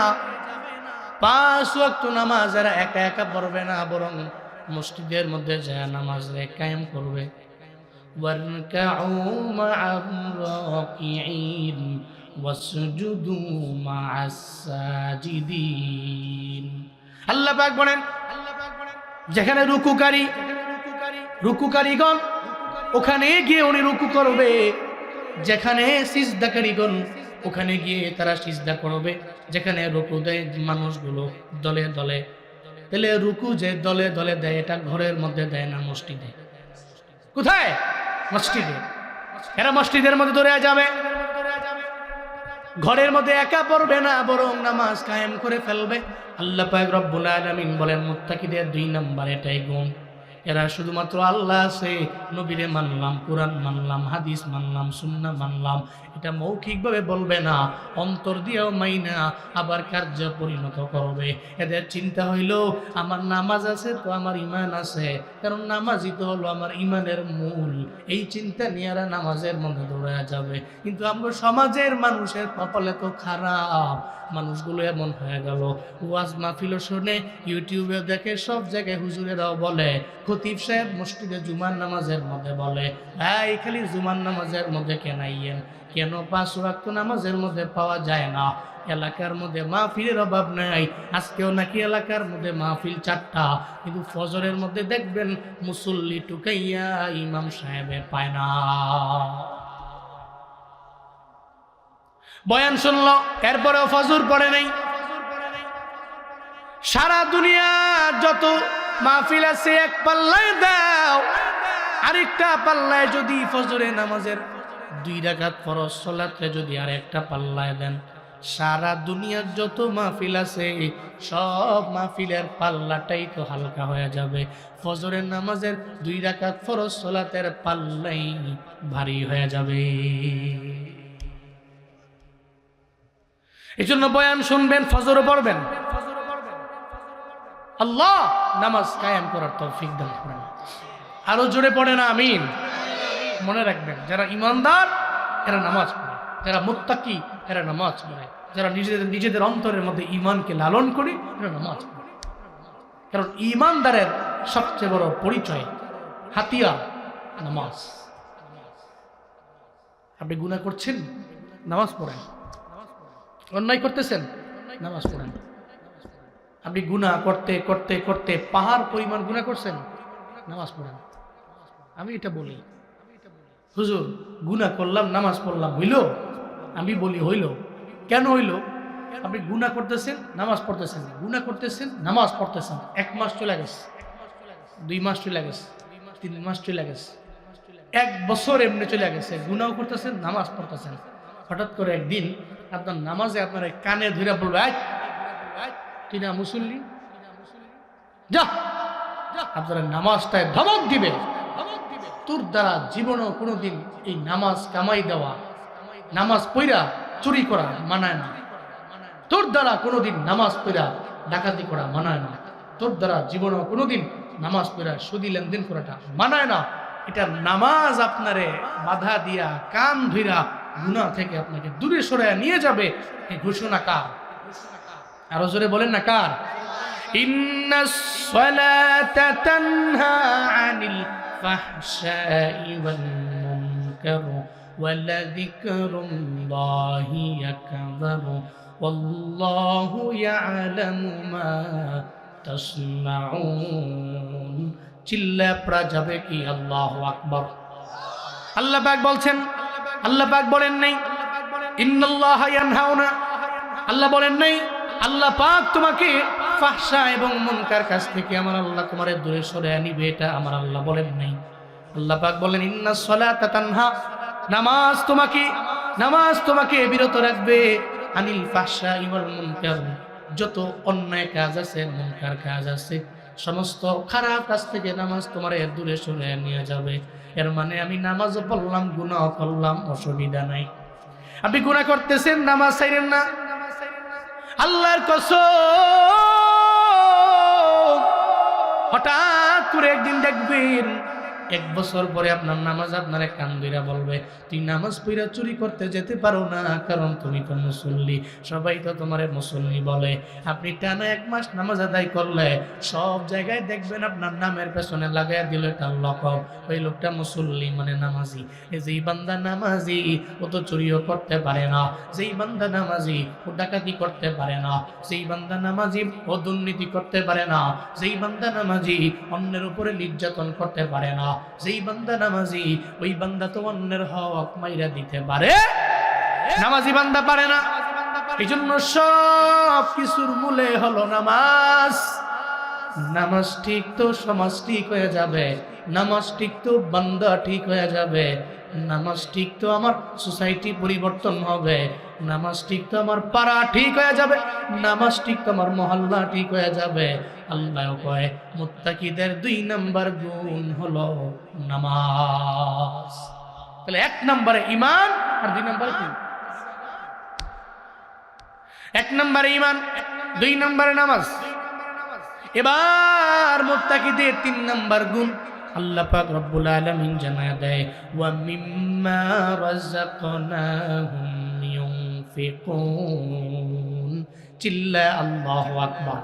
5 ওয়াক্ত নামাজ এরা একা একা পড়বে না, বরং মসজিদের মধ্যে যায় নামাজ কায়েম করবে। ওয়ারকাউ মা'আর রাকিঈন ওয়াসজুদু মা'আস সাজিদিন। আল্লাহ পাক বলেন যেখানে রুকুকারীগণ ওখানে গিয়ে উনি রুকু করবে, যেখানে সিজদাকারীগণ ওখানে গিয়ে তারা সিজদা করবে, যেখানে রুকু দেয় মানুষগুলো দলে দলে। তাহলে রুকু যে দলে দলে দেয়, এটা ঘরের মধ্যে দেয় না, মসজিদে। কোথায়? মসজিদে। এরা মসজিদের মধ্যে দৌড়ে যাবে, ঘরের মধ্যে একা পড়বে না, বরং নামাজ কায়েম করে ফেলবে। আল্লাহ পাক রব্বুল আলামিন বলেন মুত্তাকিদের দুই নাম্বার এটাই গুণ। এরা শুধুমাত্র আল্লাহ আছে, নবীরে মানলাম, কোরআন মানলাম, হাদিস মানলাম, সুন্নাহ মানলাম, এটা মৌখিকভাবে বলবে না, অন্তর দিয়েও মাইনা আবার কার্য পরিণত করবে। এদের চিন্তা হইল আমার নামাজ আছে তো আমার ঈমান আছে, কারণ নামাজই তো হলো আমার ঈমানের মূল। এই চিন্তা নিয়ে এরা নামাজের মধ্যে দৌড়া যাবে। কিন্তু আমরা সমাজের মানুষের কপালে তো খারাপ, মানুষগুলো এমন হয়ে গেল, ওয়াজ মাহফিল শুনে, ইউটিউবে দেখে, সব জায়গায় হুজুরেরাও বলে, খতিব সাহেব মসজিদে জুমার নামাজের মধ্যে বলে, হ্যাঁ এই খালি জুমার নামাজের মধ্যে কেনাইয়েন, কেন 5 ওয়াক্ত নামাজের মধ্যে পাওয়া যায় না? এলাকার মধ্যে মাহফিলের অভাব নাই, আজকেও নাকি এলাকার মধ্যে মাহফিল 4টা, কিন্তু ফজরের মধ্যে দেখবেন মুসল্লি টুকাইয়া ইমাম সাহেবে পায় না। বয়ান শুনলো, এরপরেও ফজর পড়ে নাই। সারা দুনিয়ার যত মাহফিল আছে এক পাল্লায় দাও, আরেকটা পাল্লায় যদি ফজরে নামাজের 2 রাকাত ফরজ সালাতে যদি আরেকটা পাল্লায় দেন, সারা দুনিয়ার যত মাহফিল আছে সব মাহফিলের পাল্লাটাই তো হালকা হয়ে যাবে, ফজরের নামাজের 2 রাকাত ফরজ সালাতের পাল্লাই ভারী হয়ে যাবে। এই জন্য বয়ান শুনবেন, ফজরও পড়বেন। আল্লাহ নামাজ কায়েম করার তৌফিক দান করেন। আরো জোরে পড়েন আমিন। মনে রাখবেন, যারা ইমানদার এরা নামাজ পড়ে, যারা মুত্তাকি এরা নামাজ পড়ে, যারা নিজেদের অন্তরের মধ্যে ঈমানকে লালন করি এরা নামাজ পড়ে। কারণ ঈমানদারের সবচেয়ে বড় পরিচয়, হাতিয়ার নামাজ। আপনি গুনাহ করছেন, নামাজ পড়েন। অন্যায় করতেছেন, নামাজ পড়েন। আপনি গুনাহ করতে করতে করতে পাহাড় পরিমাণ গুনাহ করছেন, নামাজ পড়েন। আমি এটা বলি, হুজুর গুনাহ করলাম নামাজ পড়লাম, হইল? আমি বলি হইল। কেন হইল? আপনি গুনাহ করতেছেন, নামাজ পড়তেছেন, গুনাহ করতেছেন, নামাজ পড়তেছেন। 1 মাস চলে গেছে, 2 মাস চলে গেছে, 3 মাস চলে গেছে, 1 বছর এমনি চলে গেছে, গুনাহ করতেছেন, নামাজ পড়তেছেন। হঠাৎ করে একদিন আপনার নামাজে আপনার কানে ধরে বলবে, তুই না মুসল্লি, যা। আপনার নামাজটায় ধমক দিবে, তোর দ্বারা জীবনও কোনোদিন এই নামাজ কামাই দেওয়া, নামাজ পইরা চুরি করা মানায় না। তোর দ্বারা কোনোদিন নামাজ পইরা ডাকাতি করা মানায় না। তোর দ্বারা জীবনও কোনোদিন নামাজ পইরা সুদি লেনদেন করাটা মানায় না। এটা নামাজ আপনারে বাধা দিয়া কান ধইরা গুনাহ থেকে আপনাকে দূরে সরাইয়া নিয়ে যাবে। এই ঘোষণা কার? আরো জোরে বলেন না কার? ইন্নাস সালাতা তানহা আনিল ফাহশাই ওয়াল মুনকার ওয়ালা যিকরুল্লাহি আকবার ওয়াল্লাহু ইয়ালামু মা তাসনাউন। চিল্লা পড়া যাবে কি আল্লাহু আকবার? আল্লাহ পাক বলছেন, আল্লাহ পাক বলেন নাই ইন্নাল্লাহা ইয়ানহাউনা, আল্লাহ বলেন নাই আল্লাহ পাক তোমাকে ফাহশা এবং মুনকার কাছ থেকে আমার আল্লাহ তোমারে দূরে সরিয়ে নিবে, এটা আমার আল্লাহ বলেন নাই। আল্লাহ পাক বলেন ইন্নাস সালাতা তানহা, নামাজ তোমাকে বিরত রাখবে আনিল ফাহশা ওয়াল মুনকার, যত অন্যায় কাজ আছে, মুনকার কাজ আছে, সমস্ত খারাপ কাজ থেকে নামাজ তোমারে দূরে সরিয়ে নিয়ে যাবে। এর মানে আমি নামাজও পড়লাম, গুনাহ করলাম, অসুবিধা নাই। আপনি গুনাহ করতেছেন, নামাজ ছাইরেন না। আল্লাহর কসম, হঠাৎ করে একদিন দেখবেন 1 বছর পরে আপনার নামাজ আপনারে কান ধইরা বলবে, তুই নামাজ পড়া চুরি করতে যেতে পারো না, কারণ তুমি তো মুসল্লি, সবাই তো তোমারে মুসল্লি বলে। আপনি টানা 1 মাস নামাজ আদায় করলে সব জায়গায় দেখবেন আপনার নামের পেছনে লাগাইয়া দিল একটা লকব, ওই লোকটা মুসল্লি মানে নামাজি। যেই বান্দা নামাজি ও তো চুরিও করতে পারে না, যেই বান্দা নামাজি ও ডাকাতি করতে পারে না, যেই বান্দা নামাজি ও দুর্নীতি করতে পারে না, যেই বান্দা নামাজি অন্যের উপরে নির্যাতন করতে পারে না, যেই বান্দা নামাজি ওই বান্দা তো অন্যের হক মাইরা দিতে পারে, নামাজি বান্দা পারে না। এই জন্য সব কিছুর মূলে হলো নামাজ। নামাজ ঠিক তো সমাজ ঠিক হয়ে যাবে, নামাজ ঠিক তো বান্দা ঠিক হয়ে যাবে, নামাজ ঠিক তো আমার সোসাইটি পরিবর্তন হবে, নামাজ ঠিক তো আমার পাড়া ঠিক হয়ে যাবে, নামাজ ঠিক তো আমার মহল্লা ঠিক হয়ে যাবে। আল্লাহ কয় মুত্তাকিদের 2 নাম্বার গুণ হলো নামাজ। তাহলে 1 নম্বরে ঈমান আর 2 নম্বরে কি? 1 নম্বরে ঈমান, 2 নম্বরে নামাজ। এবার মুত্তাকিদের 3 নাম্বার গুণ আল্লাহ পাক রব্বুল আলামিন জানায় দেয়, ওয়া মিম্মা রাযাকনাহুম ইউনফিকুন। চিল্লা আল্লাহু আকবার।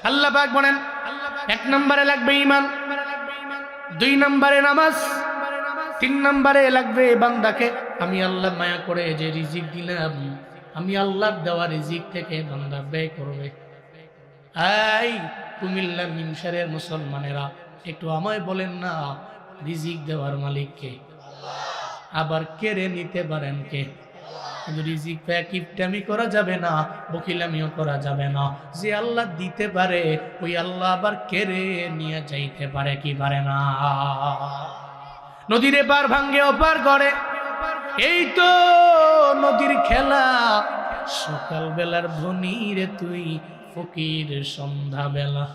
আল্লাহ পাক বলেন 1 নম্বরে লাগবে ঈমান, 2 নম্বরে নামাজ, 3 নম্বরে লাগবে বান্দাকে আমি আল্লাহ মায়া করে যে রিজিক দিলাম, আমি আল্লাহর দেওয়া রিজিক থেকে বান্দা ব্যয় করবে। এই কুমিল্লা মিমসারের মুসলমানেরা একটু আমায় বলেন না, রিজিক দেওয়ার মালিক কে? আবার কেড়ে নিতে পারেন কে? কিন্তু রিজিক পেয়ে কিপটামি করা যাবে না, বকিলামিও করা যাবে না। যে আল্লাহ দিতে পারে ওই আল্লাহ আবার কেড়ে নিয়ে যাইতে পারে কি পারে না? নদীর এপার ভাঙ্গে ওপার করে, এই তো নদীর খেলা। সকাল বেলার ধনী রে তুই, ফকির সন্ধ্যা বেলা।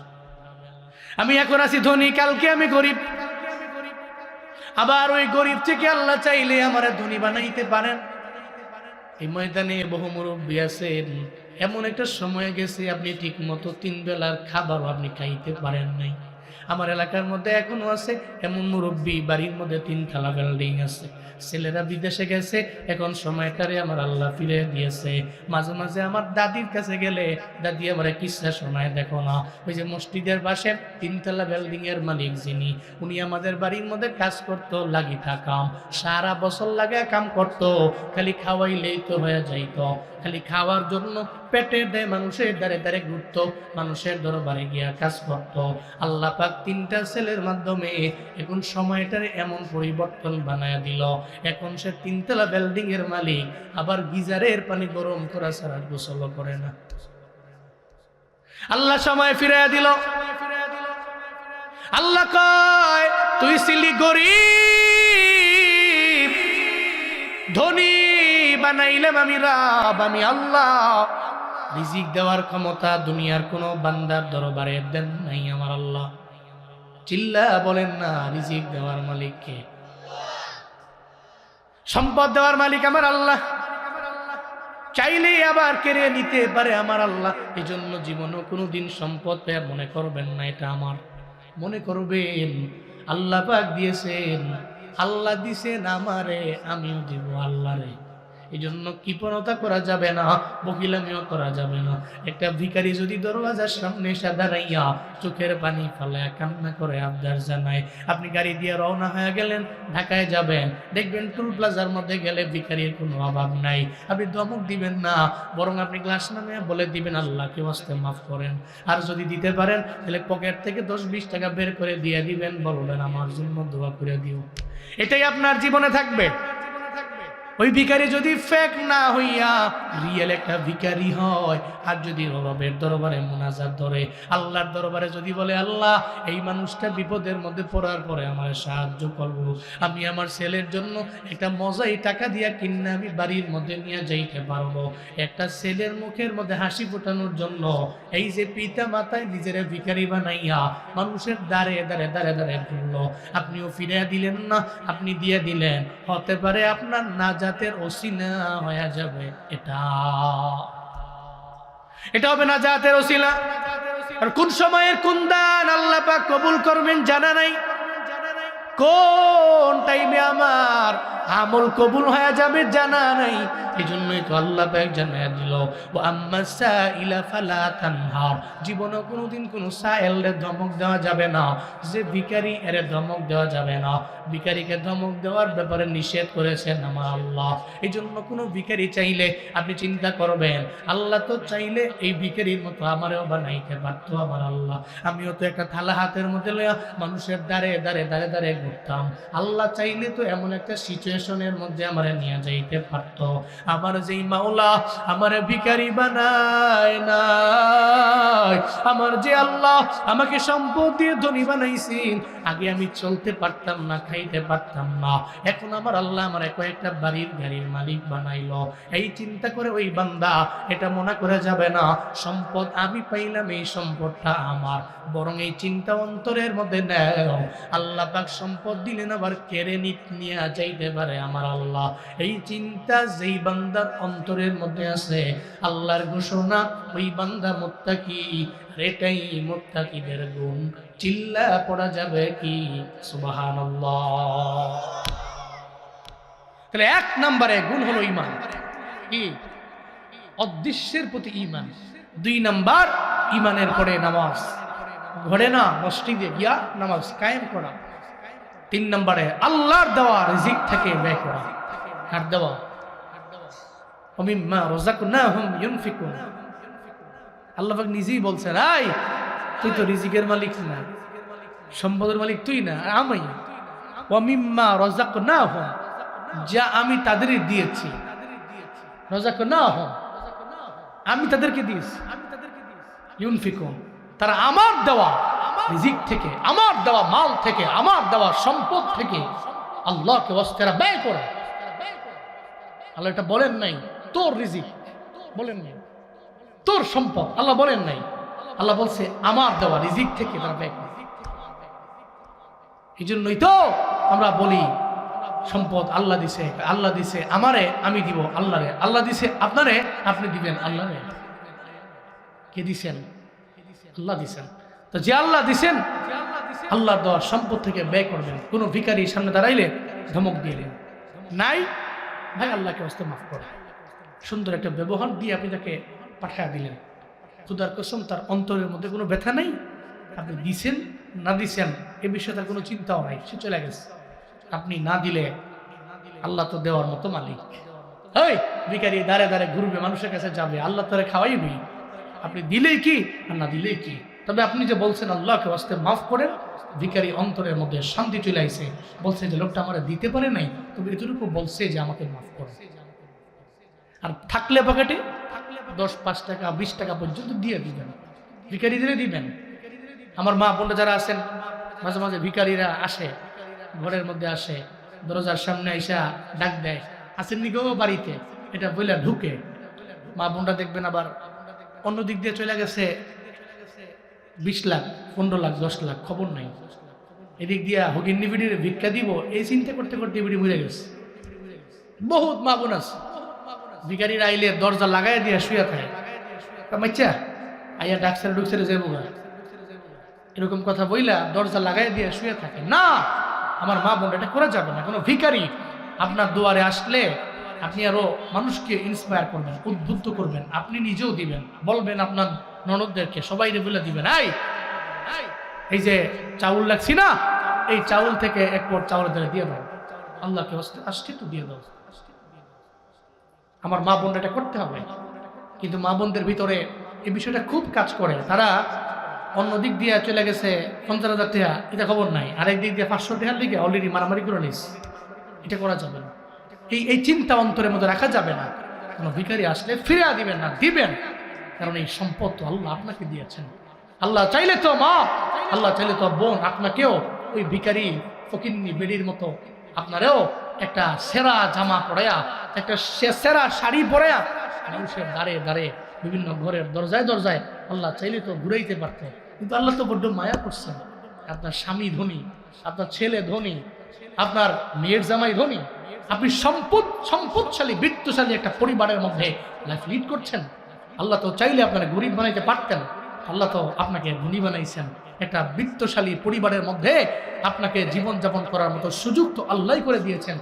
আমি এখন আছি ধনী, কালকে আমি গরিব। আবার ওই গরিব থেকে আল্লাহ চাইলে আমার ধনী বানাইতে পারেন। এই ময়দানে বহু মুরব্বী আছেন, এমন একটা সময় গেছে আপনি ঠিক মতো 3 বেলার খাবার আপনি খাইতে পারেন নাই। আমার এলাকার মধ্যে এখনো আছে এমন মুরব্বী, বাড়ির মধ্যে 3 তলা বিল্ডিং আছে, ছেলেরা বিদেশে গেছে, এখন সময়টারে আমার আল্লাহ ফিরে দিয়েছে। মাঝে মাঝে আমার দাদির কাছে গেলে দাদি আমার কিসা শোনায়, দেখো না ওই যে মসজিদের পাশে 3 তলা বিল্ডিং এর মালিক যিনি, উনি আমাদের বাড়ির মধ্যে কাজ করতো, লাগি থাকাম, সারা বছর লাগে কাম করতো, খালি খাওয়াইলেই তো হয়ে যাইতো, খালি খাওয়ার জন্য পেটের দেয় মানুষের দ্বারে দ্বারে ঘুরতো, মানুষের দরবারে গিয়া কাজ করতো। আল্লাহ পাক 3টা ছেলের মাধ্যমে এখন সময়টার এমন পরিবর্তন বানায় দিল, এখন সে 3 তলা বিল্ডিং এর মালিক, আবার গিজারের পানি গরম করা ছাড়া গোসল করে না। আল্লাহ সময় ফিরিয়ে দিল। আল্লাহ কয় তুই ছিলি গরিব, ধনী বানাইলাম আমি রব, আমি আল্লাহ। রিজিক দেওয়ার ক্ষমতা দুনিয়ার কোনো বান্দার দরবারে দেন নাই আমার আল্লাহ। চিল্লা বলেন না, রিজিক দেওয়ার মালিক কে? সম্পদ দেওয়ার মালিক আমার আল্লাহ, চাইলে আবার কেড়ে নিতে পারে আমার আল্লাহ। এই জন্য জীবনও কোনোদিন সম্পদ পেয়ে মনে করবেন না এটা আমার, মনে করবেন আল্লাহ পাক দিয়েছেন, আল্লাহ দিছেন আমারে, আমিও দিব আল্লাহরে। এই জন্য কৃপণতা করা যাবে না, বকিলামিও করা যাবে না। একটা ভিখারি যদি দরওয়াজার সামনে এসে দাঁড়াইয়া চোখের পানি ফেলায় কান্না করে আবদার জানায়, আপনি গাড়ি দিয়ে রওনা হয়ে গেলেন, ঢাকায় যাবেন, দেখবেন টুল প্লাজার মধ্যে গেলে ভিখারির কোনো অভাব নাই, আপনি ধমক দিবেন না, বরং আপনি গ্লাস নামে বলে দিবেন আল্লাহকে ওয়াস্তে মাফ করেন। আর যদি দিতে পারেন তাহলে পকেট থেকে 10-20 টাকা বের করে দিয়ে দিবেন, বলবেন আমার জন্য দোয়া করে দিও। এটাই আপনার জীবনে থাকবে। ওই ভিখারি যদি ফেক না হইয়া রিয়েল একটা ভিখারি হয়, আর যদি রবের দরবারে মুনাজাত ধরে, আল্লাহর দরবারে যদি বলে আল্লাহ এই মানুষটা বিপদের মধ্যে পড়ার পরে আমার সাহায্য করবো, আমি আমার ছেলের জন্য একটা মজাই টাকা দিয়া কিনে আমি বাড়ির মধ্যে নিয়ে যাইতে পারবো, একটা ছেলের মুখের মধ্যে হাসি ফোটানোর জন্য এই যে পিতা মাতায় নিজের ভিখারি বানাইয়া মানুষের দ্বারে দ্বারে দ্বারে দ্বারে ঘুরলো, আপনিও ফিরে দিলেন না, আপনি দিয়ে দিলেন, হতে পারে আপনার না জাতের ওসিলা হয়ে যাবে। এটা হবে না জাতের ওসিলা। আর কোন সময়ের কোন দান আল্লাহ পাক কবুল করবেন জানা নাই, কোন টাইমে আমার আমল কবুল হয়ে যাবে জানা নাই। এই জন্যই তো আল্লাহ পাক জানায় দিল, ও আম্মা সাইলা ফালা তানহার, জীবনে কোনোদিন কোনো সাইলরে ধমক দেওয়া যাবে না, যে ভিখারি এর ধমক দেওয়া যাবে না, ভিখারিকে ধমক দেওয়ার ব্যাপারে নিষেধ করেছেন আমার আল্লাহ। এই জন্য কোনো ভিখারি চাইলে আপনি চিন্তা করবেন, আল্লাহ তো চাইলে এই ভিখারির মতো আমারও বানাইতে পারতো আমার আল্লাহ। আমিও তো একটা থালা হাতের মধ্যে লইয়া মানুষের দ্বারে দ্বারে দ্বারে দ্বারে ঘুরতাম, আল্লাহ চাইলে তো এমন একটা সিচুয়েশনের মধ্যে আমারে নিয়ে যাইতে পারতো। আমার যেই মাওলা আমারে ভিখারি বানায় নাই, আমার যে আল্লাহ আমাকে সম্পদ দিয়ে ধনী বানাইছেন, আগে আমি চলতে পারতাম না, খাইতে পারতাম না, এখন আমার আল্লাহ আমার কয়েকটা বাড়ির গাড়ির মালিক বানাইলো। এই চিন্তা করে ওই বান্দা এটা মনে করে যাবে না সম্পদ আমি পাইলাম, এই সম্পদটা আমার, বরং এই চিন্তা অন্তরের মধ্যে নেও, আল্লাহ পাক সম্পদ দিলেন আবার কেড়ে নিয়ে যাইতে পারে আমার আল্লাহ। এই চিন্তা যেই বান্দার অন্তরের মধ্যে আছে, আল্লাহর ঘোষণা ওই বান্দা মুত্তাকি, এটাই মুত্তাকিদের গুণ। চিল্লা পড়া যাবে কি সুবহানাল্লাহ। তাহলে 1 নম্বরে গুণ হলো ঈমান, কি অদৃশ্যের প্রতি ঈমান। 2 নাম্বার ঈমানের পরে নামাজ, ঘরে না মসজিদে গিয়া নামাজ কায়েম করা। 3 নম্বরে আল্লাহর দেওয়া রিজিক থেকে ব্যয় করা। কার দেওয়া? ওমিম্মা রাযাকনাহুম ইউনফিকুন। আল্লাহ পাক নিজেই বলছেন, আই তুই তো রিজিকের মালিক না, সম্পদের মালিক তুই না, আমি। ওমিম্মা রাযাকনাহুম, যা আমি তাদেরই দিয়েছি, রাযাকনাহুম আমি তাদেরকে দিয়েছি, ইউনফিকুন তারা আমার দেওয়া রিজিক থেকে, আমার দেওয়া মাল থেকে, আমার দেওয়া সম্পদ থেকে আল্লাহকে ওয়াস্তে ব্যয় করে। আল্লাহ এটা বলেন নাই তোর রিজিক, বলেন নাই। তোর সম্পদ আল্লাহ বলেন নাই, আল্লাহ বলছে আমার দেওয়া রিজিক থেকে তারা ব্যয় করে। এই জন্যই তো আমরা বলি সম্পদ আল্লাহ দিছে, আল্লাহ দিছে আমারে আমি দিব আল্লাহরে, আল্লাহ দিছে আপনারে আপনি দিবেন আল্লাহরে। কে দিছেন? আল্লাহ দিছেন। তো যে আল্লাহ দিছেন আল্লাহর দেওয়া সম্পদ থেকে ব্যয় করবেন। কোনো ভিখারি সামনে দাঁড়াইলে ধমক দিলেন নাই, ভাই আল্লাহকে হস্তে মাফ করে সুন্দর একটা ব্যবহার দিয়ে আপনি তাকে পাঠায়া দিলেন। খুদার কসম তার অন্তরের মধ্যে কোনো ব্যথা নেই, আপনি দিছেন না দিছেন এ বিষয়ে তার কোনো চিন্তাও নাই, সে চলে গেছে। আপনি না দিলে আল্লাহ তো দেওয়ার মতো মালিক। এই ভিখারি দাঁড়ে দাঁড়ে ঘুরবে, মানুষের কাছে যাবে, আল্লাহ তারা খাওয়াইবি। আপনি দিলেই কি আর না দিলেই কি। তবে আপনি যে বলছেন আল্লাহকে হস্তে মাফ করেন, ভিখারি অন্তরের মধ্যে শান্তি চলে আইছে, বলছে যে লোকটা আমার দিতে পারে নাই, তবে এতটুকু বলছে যে আমাকে মাফ করে। আর থাকলে পকেটে 10, 5 টাকা 20 টাকা পর্যন্ত দিয়ে দিবেন, ভিখারি দিলে দিবেন। আমার মা বোনরা যারা আছেন, মাঝে মাঝে ভিখারিরা আসে, ঘরের মধ্যে আসে, দরজার সামনে আইসা ডাক দেয়, আসেন নি গো বাড়িতে, এটা বইলা ঢুকে। মা বোনরা দেখবেন আবার অন্য দিক দিয়ে চলে গেছে 20 লাখ 15 লাখ 10 লাখ, খবর নাই। এদিক দিয়া হগিন নিবিড়ির ভিক্ষা দিব এই চিন্তা করতে করতে বিড়ি মরে গেছে। বহুত মা বোন আছে ভিখারির আইলে দরজা লাগাই দিয়া শুয়ে থাকে, মাইচা আইয়া ডাকসারে ঢুকসারে যাবো গা, এরকম কথা বইলা দরজা লাগাই দিয়ে শুয়ে থাকে। না, আমার মা বোন এটা করা যাবে না। কোনো ভিখারি আপনার দুয়ারে আসলে আপনি আরো মানুষকে ইন্সপায়ার করবেন, উদ্বুদ্ধ করবেন, আপনি নিজেও দিবেন, বলবেন আপনার ননদদেরকে সবাই বলে দিবেন, এই যে চাউল লাগছি না, এই চাউল থেকে এক পট চাউল ধরে দিয়ে দাও, আল্লাহকে আসছে তো দিয়ে দাও। আমার মা বোন এটা করতে হবে। কিন্তু মা বোনদের ভিতরে এই বিষয়টা খুব কাজ করে, তারা অন্য দিক দিয়ে চলে গেছে 50,000 টাকা, এটা খবর নাই, আরেক দিক দিয়ে 500 টাকার দিকে অলরেডি মারামারি করে নিস। এটা করা যাবে না, এই চিন্তা অন্তরের মধ্যে রাখা যাবে না। কোনো ভিখারি আসলে ফিরে দিবেন না, দিবেন, কারণ এই সম্পদ তো আল্লাহ আপনাকে দিয়েছেন। আল্লাহ চাইলে তো মা, আল্লাহ চাইলে তো বোন, আপনাকেও ওই ভিখারি ফকিন্নি বেডির মতো আপনারেও একটা সেরা জামা পরায়া, একটা সেরা শাড়ি পরায়া মানুষের দাঁড়ে দাঁড়ে বিভিন্ন ঘরের দরজায় দরজায় আল্লাহ চাইলে তো ঘুরাইতে পারতেন। কিন্তু আল্লাহ তো বড্ড মায়া করছেন। আপনার স্বামী ধনী, আপনার ছেলে ধনী, আপনার মেয়ের জামাই ধনী, আপনি সম্পদশালী বৃত্তশালী একটা পরিবারের মধ্যে লাইফ লিড করছেন। আল্লাহ তো চাইলে আপনারা গরিব বানাইতে পারতেন, আল্লাহ তো আপনাকে ধনী বানাইছেন। একটা বৃত্তশালী পরিবারের মধ্যে আপনাকে জীবনযাপন করার মতো সুযোগ তো আল্লাহ করে দিয়েছেন।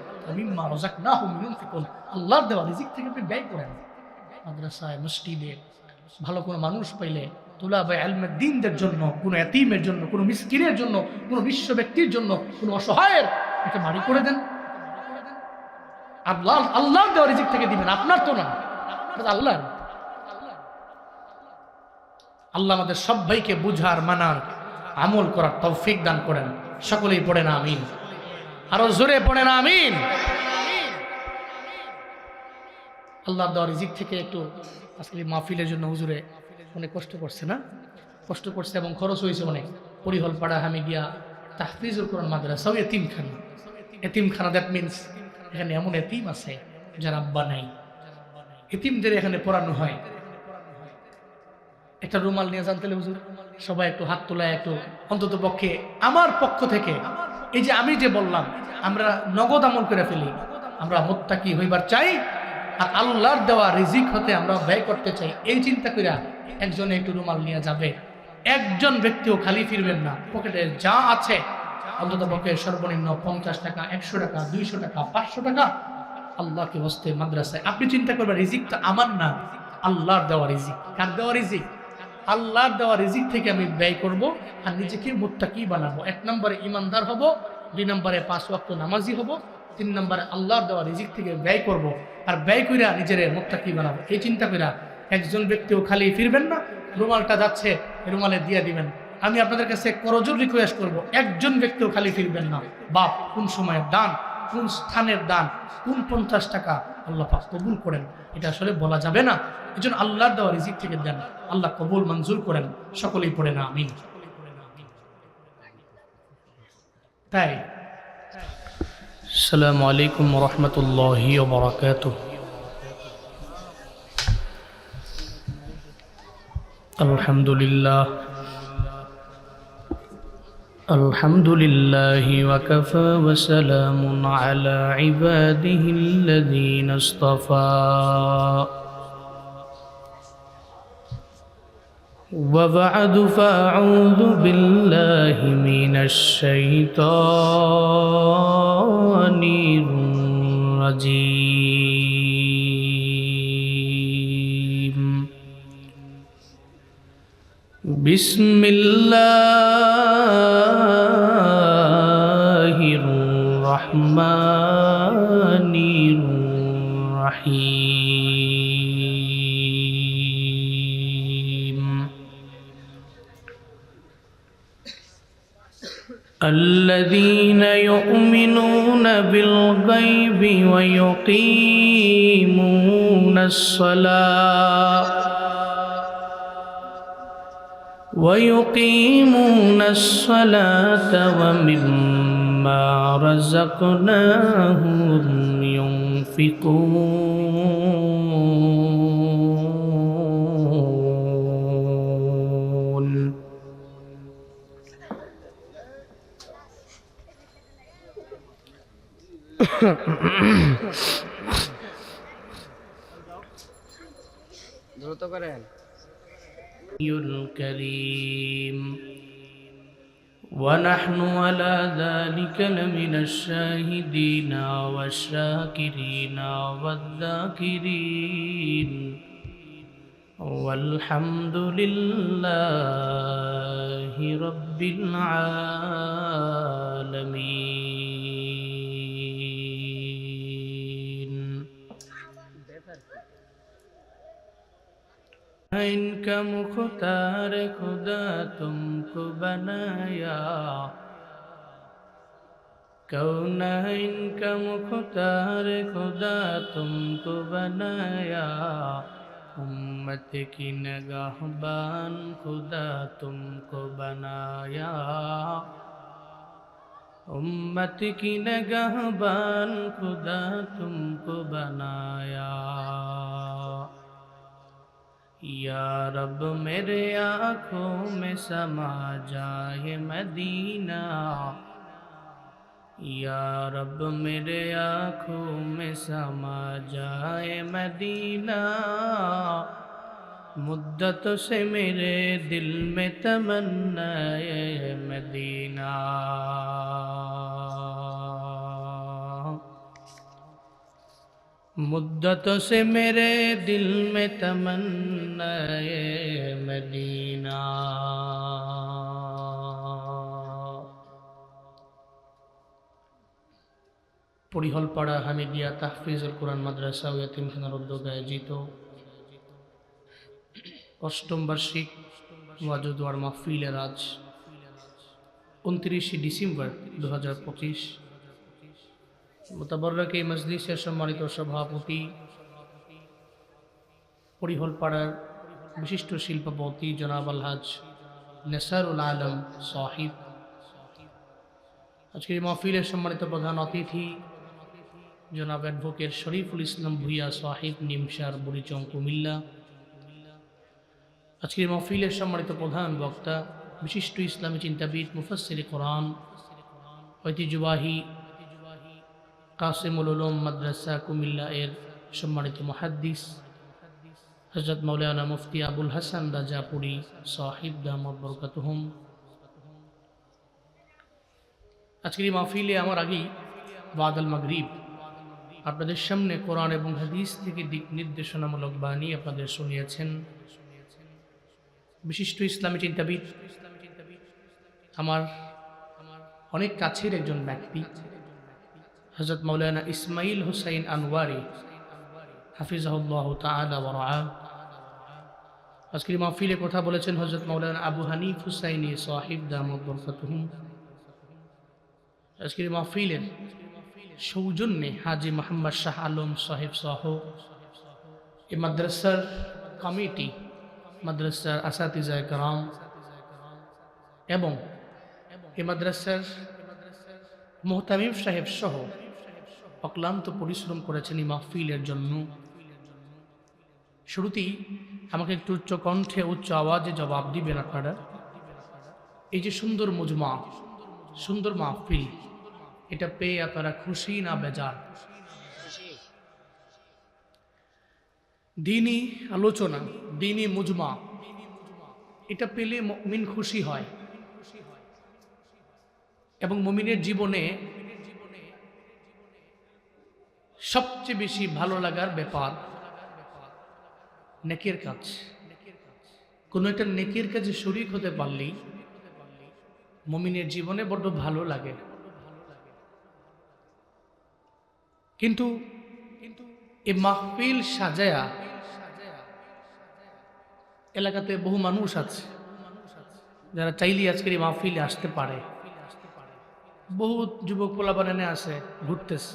আল্লাহর দেওয়া রিজিক থেকে আপনি ব্যয় করেন। মাদ্রাসায়, মসজিদে ভালো কোনো মানুষ পাইলে তুলাবে ইলমের দ্বীনদের জন্য, কোনো এতিমের জন্য, কোনো মিসকিনের জন্য, কোনো বিশ্ব ব্যক্তির জন্য, কোনো অসহায়ের একটা বাড়ি করে দেন। আল্লাহর দেওয়া রিজিক থেকে দিবেন, আপনার তো না, আল্লাহর। আল্লাহ আমাদের সবাইকে বুঝার, মানার, আমল করার তৌফিক দান করেন। সকলেই পড়েন আমিন, আরো জোরে পড়েন আমিন। আল্লাহ দেওয়া রিজিক থেকে একটু আজকে মাহফিলের জন্য হুজুরে অনেক কষ্ট করছে, না কষ্ট করছে এবং খরচ হয়েছে অনেক। পরিহলপাড়া হামিদিয়া তাহফিজুল কোরআন মাদ্রাসা এতিমখানা, এতিমখানা দ্যাট মিনস এখানে এমন এতিম আছে যার আব্বা নাই, এতিমদের এখানে পড়ানো হয়। একটা রুমাল নিয়ে জানতে হুজুর সবাই একটু হাত তোলায়, একটু অন্তত পক্ষে আমার পক্ষ থেকে এই যে আমি যে বললাম, আমরা নগদ আমল করে ফেলি, আমরা মুত্তাকি হইবার চাই আর আল্লাহর দেওয়া রিজিক হতে আমরা ব্যয় করতে চাই। এই চিন্তা করে একজনে একটু রুমাল নিয়ে যাবে, একজন ব্যক্তিও খালি ফিরবেন না। পকেটে যা আছে অন্তত পক্ষে সর্বনিম্ন 50 টাকা, 100 টাকা, 200 টাকা, 500 টাকা আল্লাহকে হস্তে মাদ্রাসায়। আপনি চিন্তা করবেন রিজিকটা আমার না, আল্লাহর দেওয়া রিজিক। কার দেওয়া রিজিক? আল্লাহর দেওয়া রিজিক থেকে আমি ব্যয় করব আর নিজেকে মুত্তাকি বানাবো। 1 নম্বরে ইমানদার হব, 2 নম্বরে 5 ওয়াক্ত নামাজি হব, 3 নম্বরে আল্লাহর দেওয়া রিজিক থেকে ব্যয় করব আর ব্যয় কইরা নিজের মুত্তাকি বানাবো। এই চিন্তা কইরা একজন ব্যক্তিও খালি ফিরবেন না। রুমালটা যাচ্ছে, রুমালে দিয়ে দিবেন। আমি আপনাদের কাছে করজোর রিকোয়েস্ট করব, একজন ব্যক্তিও খালি ফিরবেন না। বাপ কোন সময়ের দান, কোন স্থানের দান, কোন 50 টাকা আল্লাহ পাক কবুল করেন এটা আসলে বলা যাবে না। এই জন্য আল্লাহর দেওয়া রিজিক থেকে দেন, আল্লাহ কবুল মঞ্জুর করেন। সকলেই পড়ে না আমিন। তাই আসসালামু আলাইকুম ওয়া রাহমাতুল্লাহি ওয়া বারাকাতুহু। الحمد لله الحمد لله وكفى وسلام على عباده الذين اصطفى وبعد فأعوذ بالله من الشيطان الرجيم بسم الله الرحمن الرحيم الذين يؤمنون بالغيب ويقيمون الصلاة ومما رزقناهم ينفقون দ্রুত করেন। الكريم ونحن على ذلك لمن الشاهدين والشاكرين والذاكرين والحمد لله رب العالمين इनका मुख्तार खुदा तुमको बनाया कौन है इनका मुख्तार खुदा तुमको बनाया उम्मत की नगाहबान खुदा तुमको बनाया उम्मत की नगाहबान खुदा तुमको बनाया या रब मेरे आँखों में समा जाए मदीना या रब मेरे आँखों में समा जाए मदीना मुद्दतों से मेरे दिल में तमन्ना मदीना मुद्दतों से मेरे दिल में तमन्ना मदीना পরিহলপাড়া হামিদিয়া তাহফিজুল কোরআন মাদ্রাসা ও ইয়াতিমখানার উদ্যোগে আয়োজিত অষ্টম বার্ষিক ওয়াজুদ ওয়ার মাহফিলের আজ 29 ডিসেম্বর 2025 মোতাবররক এই মজলিসের সম্মানিত সভাপতি পরিহলপাড়ার বিশিষ্ট শিল্পপতি জনাব আলহাজ নেসারুল আলম সাহিব, আজকের মাহফিলের সম্মানিত প্রধান অতিথি জনাব অ্যাডভোকেট শরীফুল ইসলাম ভুইয়া সাহিব নিমসার বুড়িচং কুমিল্লা, আজকের মাহফিলের সম্মানিত প্রধান বক্তা বিশিষ্ট ইসলামী চিন্তাবিদ মুফাসসির কোরআন ঐতিহ্যবাহী কাসিমুল উলুম মাদ্রাসা কুমিল্লা এর সম্মানিত মুহাদ্দিস হযরত মাওলানা মুফতি আবুল হাসান রাজাপুরী সাহিব দামাত বরকাতুহুম। আজকের এই মাহফিলে আমার আগেই বাদাল মাগরিব আপনাদের সামনে কোরআন এবং হাদিস থেকে দিক নির্দেশনামূলক বাণী আপনাদের শুনিয়েছেন বিশিষ্ট ইসলামী চিন্তাবিদ, আমার অনেক কাছের একজন ব্যক্তি হযরত মাওলানা ইসমাইল হুসাইন আনওয়ারি হাফিজাহুল্লাহ তাআলা ওয়া রাআহ। আজকের মাহফিলে কথা বলেছেন হযরত মাওলানা আবু হানিফ হুসাইনি সাহিব দামাত বরকাতুহুম। আজকের মাহফিলের সৌজন্যে হাজী মোহাম্মদ শাহ আলম সাহেব সহ এই মাদ্রাসার কমিটি, মাদ্রাসার আসাতিজায়ে কেরাম এবং এই মাদ্রাসার মুহতামিম সাহেব সহ অক্লান্ত পরিশ্রম করেছেন এই মাহফিলের জন্য। শুরুতেই আমাকে একটু উচ্চ কণ্ঠে উচ্চ আওয়াজে জবাব দিবেন আপনারা। এই যে সুন্দর মুজমা, সুন্দর মাহফিল, এটা পেয়ে আপনারা খুশি না বেজার? দ্বীনি আলোচনা, দ্বীনি মুজমা, এটা পেলে মুমিন খুশি হয়। এবং মুমিনের জীবনে সবচেয়ে বেশি ভালো লাগার ব্যাপার নেকের কাজ। কোনো একটা নেকের কাজে শরীক হতে পারলেই মুমিনের জীবনে বড্ড ভালো লাগে। কিন্তু এই মাহফিল সাজায়া এলাকাতে বহু মানুষ আছে যারা চাইলে আজকের এই মাহফিলে আসতে পারে। বহু যুবক পোলাপানে আসে, ঘুরতেছে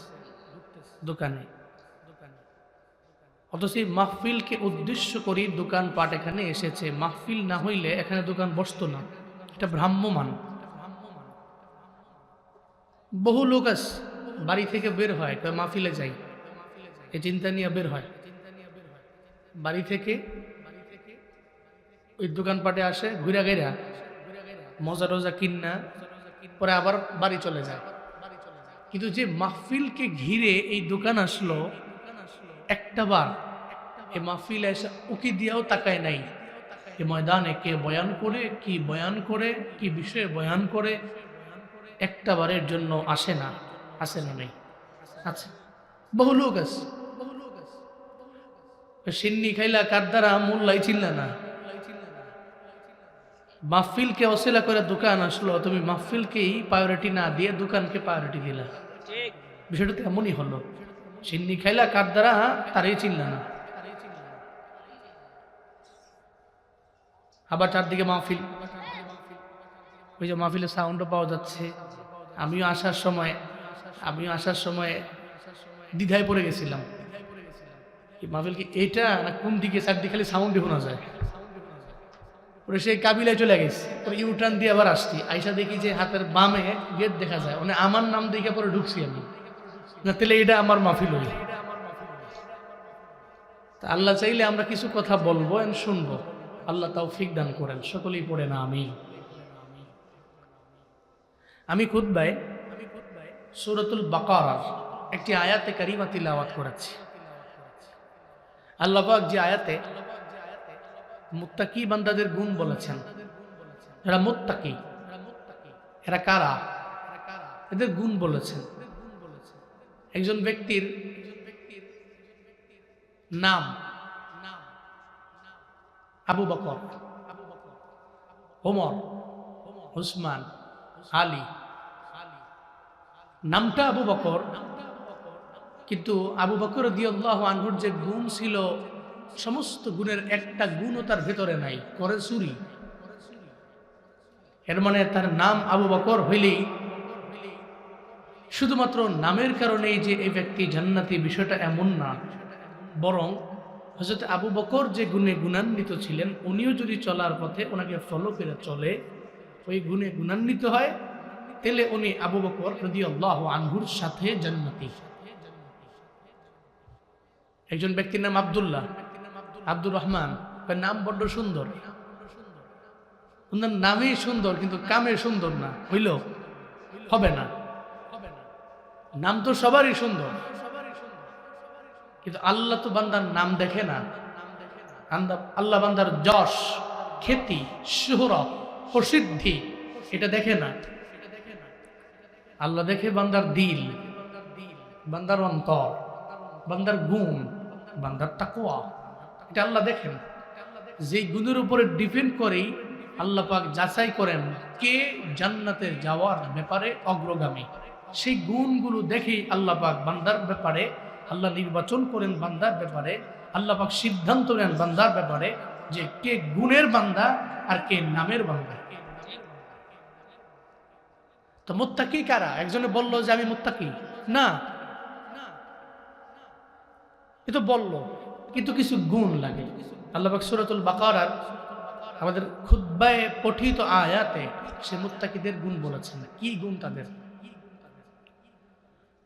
দোকানে, অথচ এই মাহফিলকে উদ্দেশ্য করে দোকানপাট এখানে এসেছে। মাহফিল না হইলে এখানে দোকান বসতো না, এটা ভ্রাম্যমান। বহু লোক আছে বাড়ি থেকে বের হয়, মাহফিলে যাই এই চিন্তা নিয়ে বের হয়, বাড়ি থেকে ওই দোকানপাটে আসে, ঘুরা গেরা মজা টজা কিনা পরে আবার বাড়ি চলে যায়। কিন্তু যে মাহফিলকে ঘিরে এই দোকান আসলো, একটা বার এই মাহফিল এসে উকি দিয়েও তাকায় নাই এই ময়দানে কে বয়ান করে, কি বয়ান করে, কি বিষয়ে বয়ান করে, একটা বারের জন্য আসে না। আসে না? নেই, আছে। বহু লোক আছে, সিন্নি খাইলা কার দ্বারা মোল্লাই চিল্লা না। মাহফিলকে অসিলা করে দোকান আসলো, তুমি মাহফিলকেই প্রায়োরিটি না দিয়ে দোকানকে প্রায়োরিটি দিলা। বিষয়টা তো এমনই হলো, সিন্নি খাইলা কার দ্বারা তারই চিল্লা না। আবার চারদিকে মাহফিল, ওই যে মাহফিলের সাউন্ডও পাওয়া যাচ্ছে। আমিও আসার সময় দ্বিধায় পড়ে গেছিলাম, মাহফিল কি এটা না কোন দিকে, চারদিকে খালি সাউন্ডই শোনা যায়। পরে সেই কাবিলায় চলে গেছি, পরে ইউটার্ন দিয়ে আবার আসছি, আইসা দেখি যে হাতের বামে গেট দেখা যায়, মানে আমার নাম দেখে পরে ঢুকছি আমি, না তাহলে এটা আমার মাহফিল হই। তা আল্লাহ চাইলে আমরা কিছু কথা বলবো এন্ড শুনবো, আল্লাহ তৌফিক দান করেন, সকলেই পড়ে না আমিন। আমি খুতবায় সূরাতুল বাকারার একটি আয়াতে কারিমা তিলাওয়াত করেছি। আল্লাহ পাক যে আয়াতে মুত্তাকি বান্দাদের গুণ বলেছেন, এরা মুত্তাকি, এরা কারা, এদের গুণ বলেছেন। একজন ব্যক্তির নাম আবু বকর, ওমর, উসমান, আলী, নামটা আবু বকর, কিন্তু আবু বকর রাদিয়াল্লাহু আনহুর যে গুণ ছিল, সমস্ত গুণের একটা গুণও তার ভেতরে নাই, করে চুরি। এর মানে তার নাম আবু বকর হইলেই শুধুমাত্র নামের কারণেই যে এই ব্যক্তি জান্নাতি, বিষয়টা এমন না। বরং হযরত আবু বকর যে গুণে গুণান্বিত ছিলেন, উনিও যদি চলার পথে ওনাকে ফলো করে চলে, ওই গুণে গুণান্বিত হয়, তাহলে উনি আবু বকর রাদিয়াল্লাহু আনহুর সাথে জান্নাতি। একজন ব্যক্তির নাম আব্দুল্লাহ, আব্দুর রহমান, নাম বড্ড সুন্দর, ওনার নামই সুন্দর কিন্তু কামে সুন্দর না, হইল হবে না। নাম তো সবারই সুন্দর, কিন্তু আল্লাহ তো বান্দার নাম দেখে না। আল্লাহ বান্দার যশ, খ্যাতি, শুহরত, প্রসিদ্ধি এটা দেখে না। আল্লাহ দেখে বান্দার দিল, বান্দার অন্তর, বান্দার গুণ, বান্দার তাকওয়া, এটা আল্লাহ দেখেন। যে গুণের উপরে ডিপেন্ড করেই আল্লাহ পাক যাচাই করেন কে জান্নাতে যাওয়ার ব্যাপারে অগ্রগামী। সেই গুণগুলো দেখেই আল্লাহ পাক বান্দার ব্যাপারে আল্লাহ নির্বাচন করেন, বান্দার ব্যাপারে আল্লাহ পাক সিদ্ধান্ত নেন বান্দার ব্যাপারে যে কে গুণের বান্দা আর কে নামের বান্দা। তো মুত্তাকি কারা? একজনে বলল যে আমি মুত্তাকি না, এ তো বলল, কিন্তু কিছু গুণ লাগে। আল্লাহ পাক সূরাতুল বাকারার আমাদের খুতবায়ে পঠিত আয়াতে সে মুত্তাকিদের গুণ বলেছেন। কি গুণ তাদের?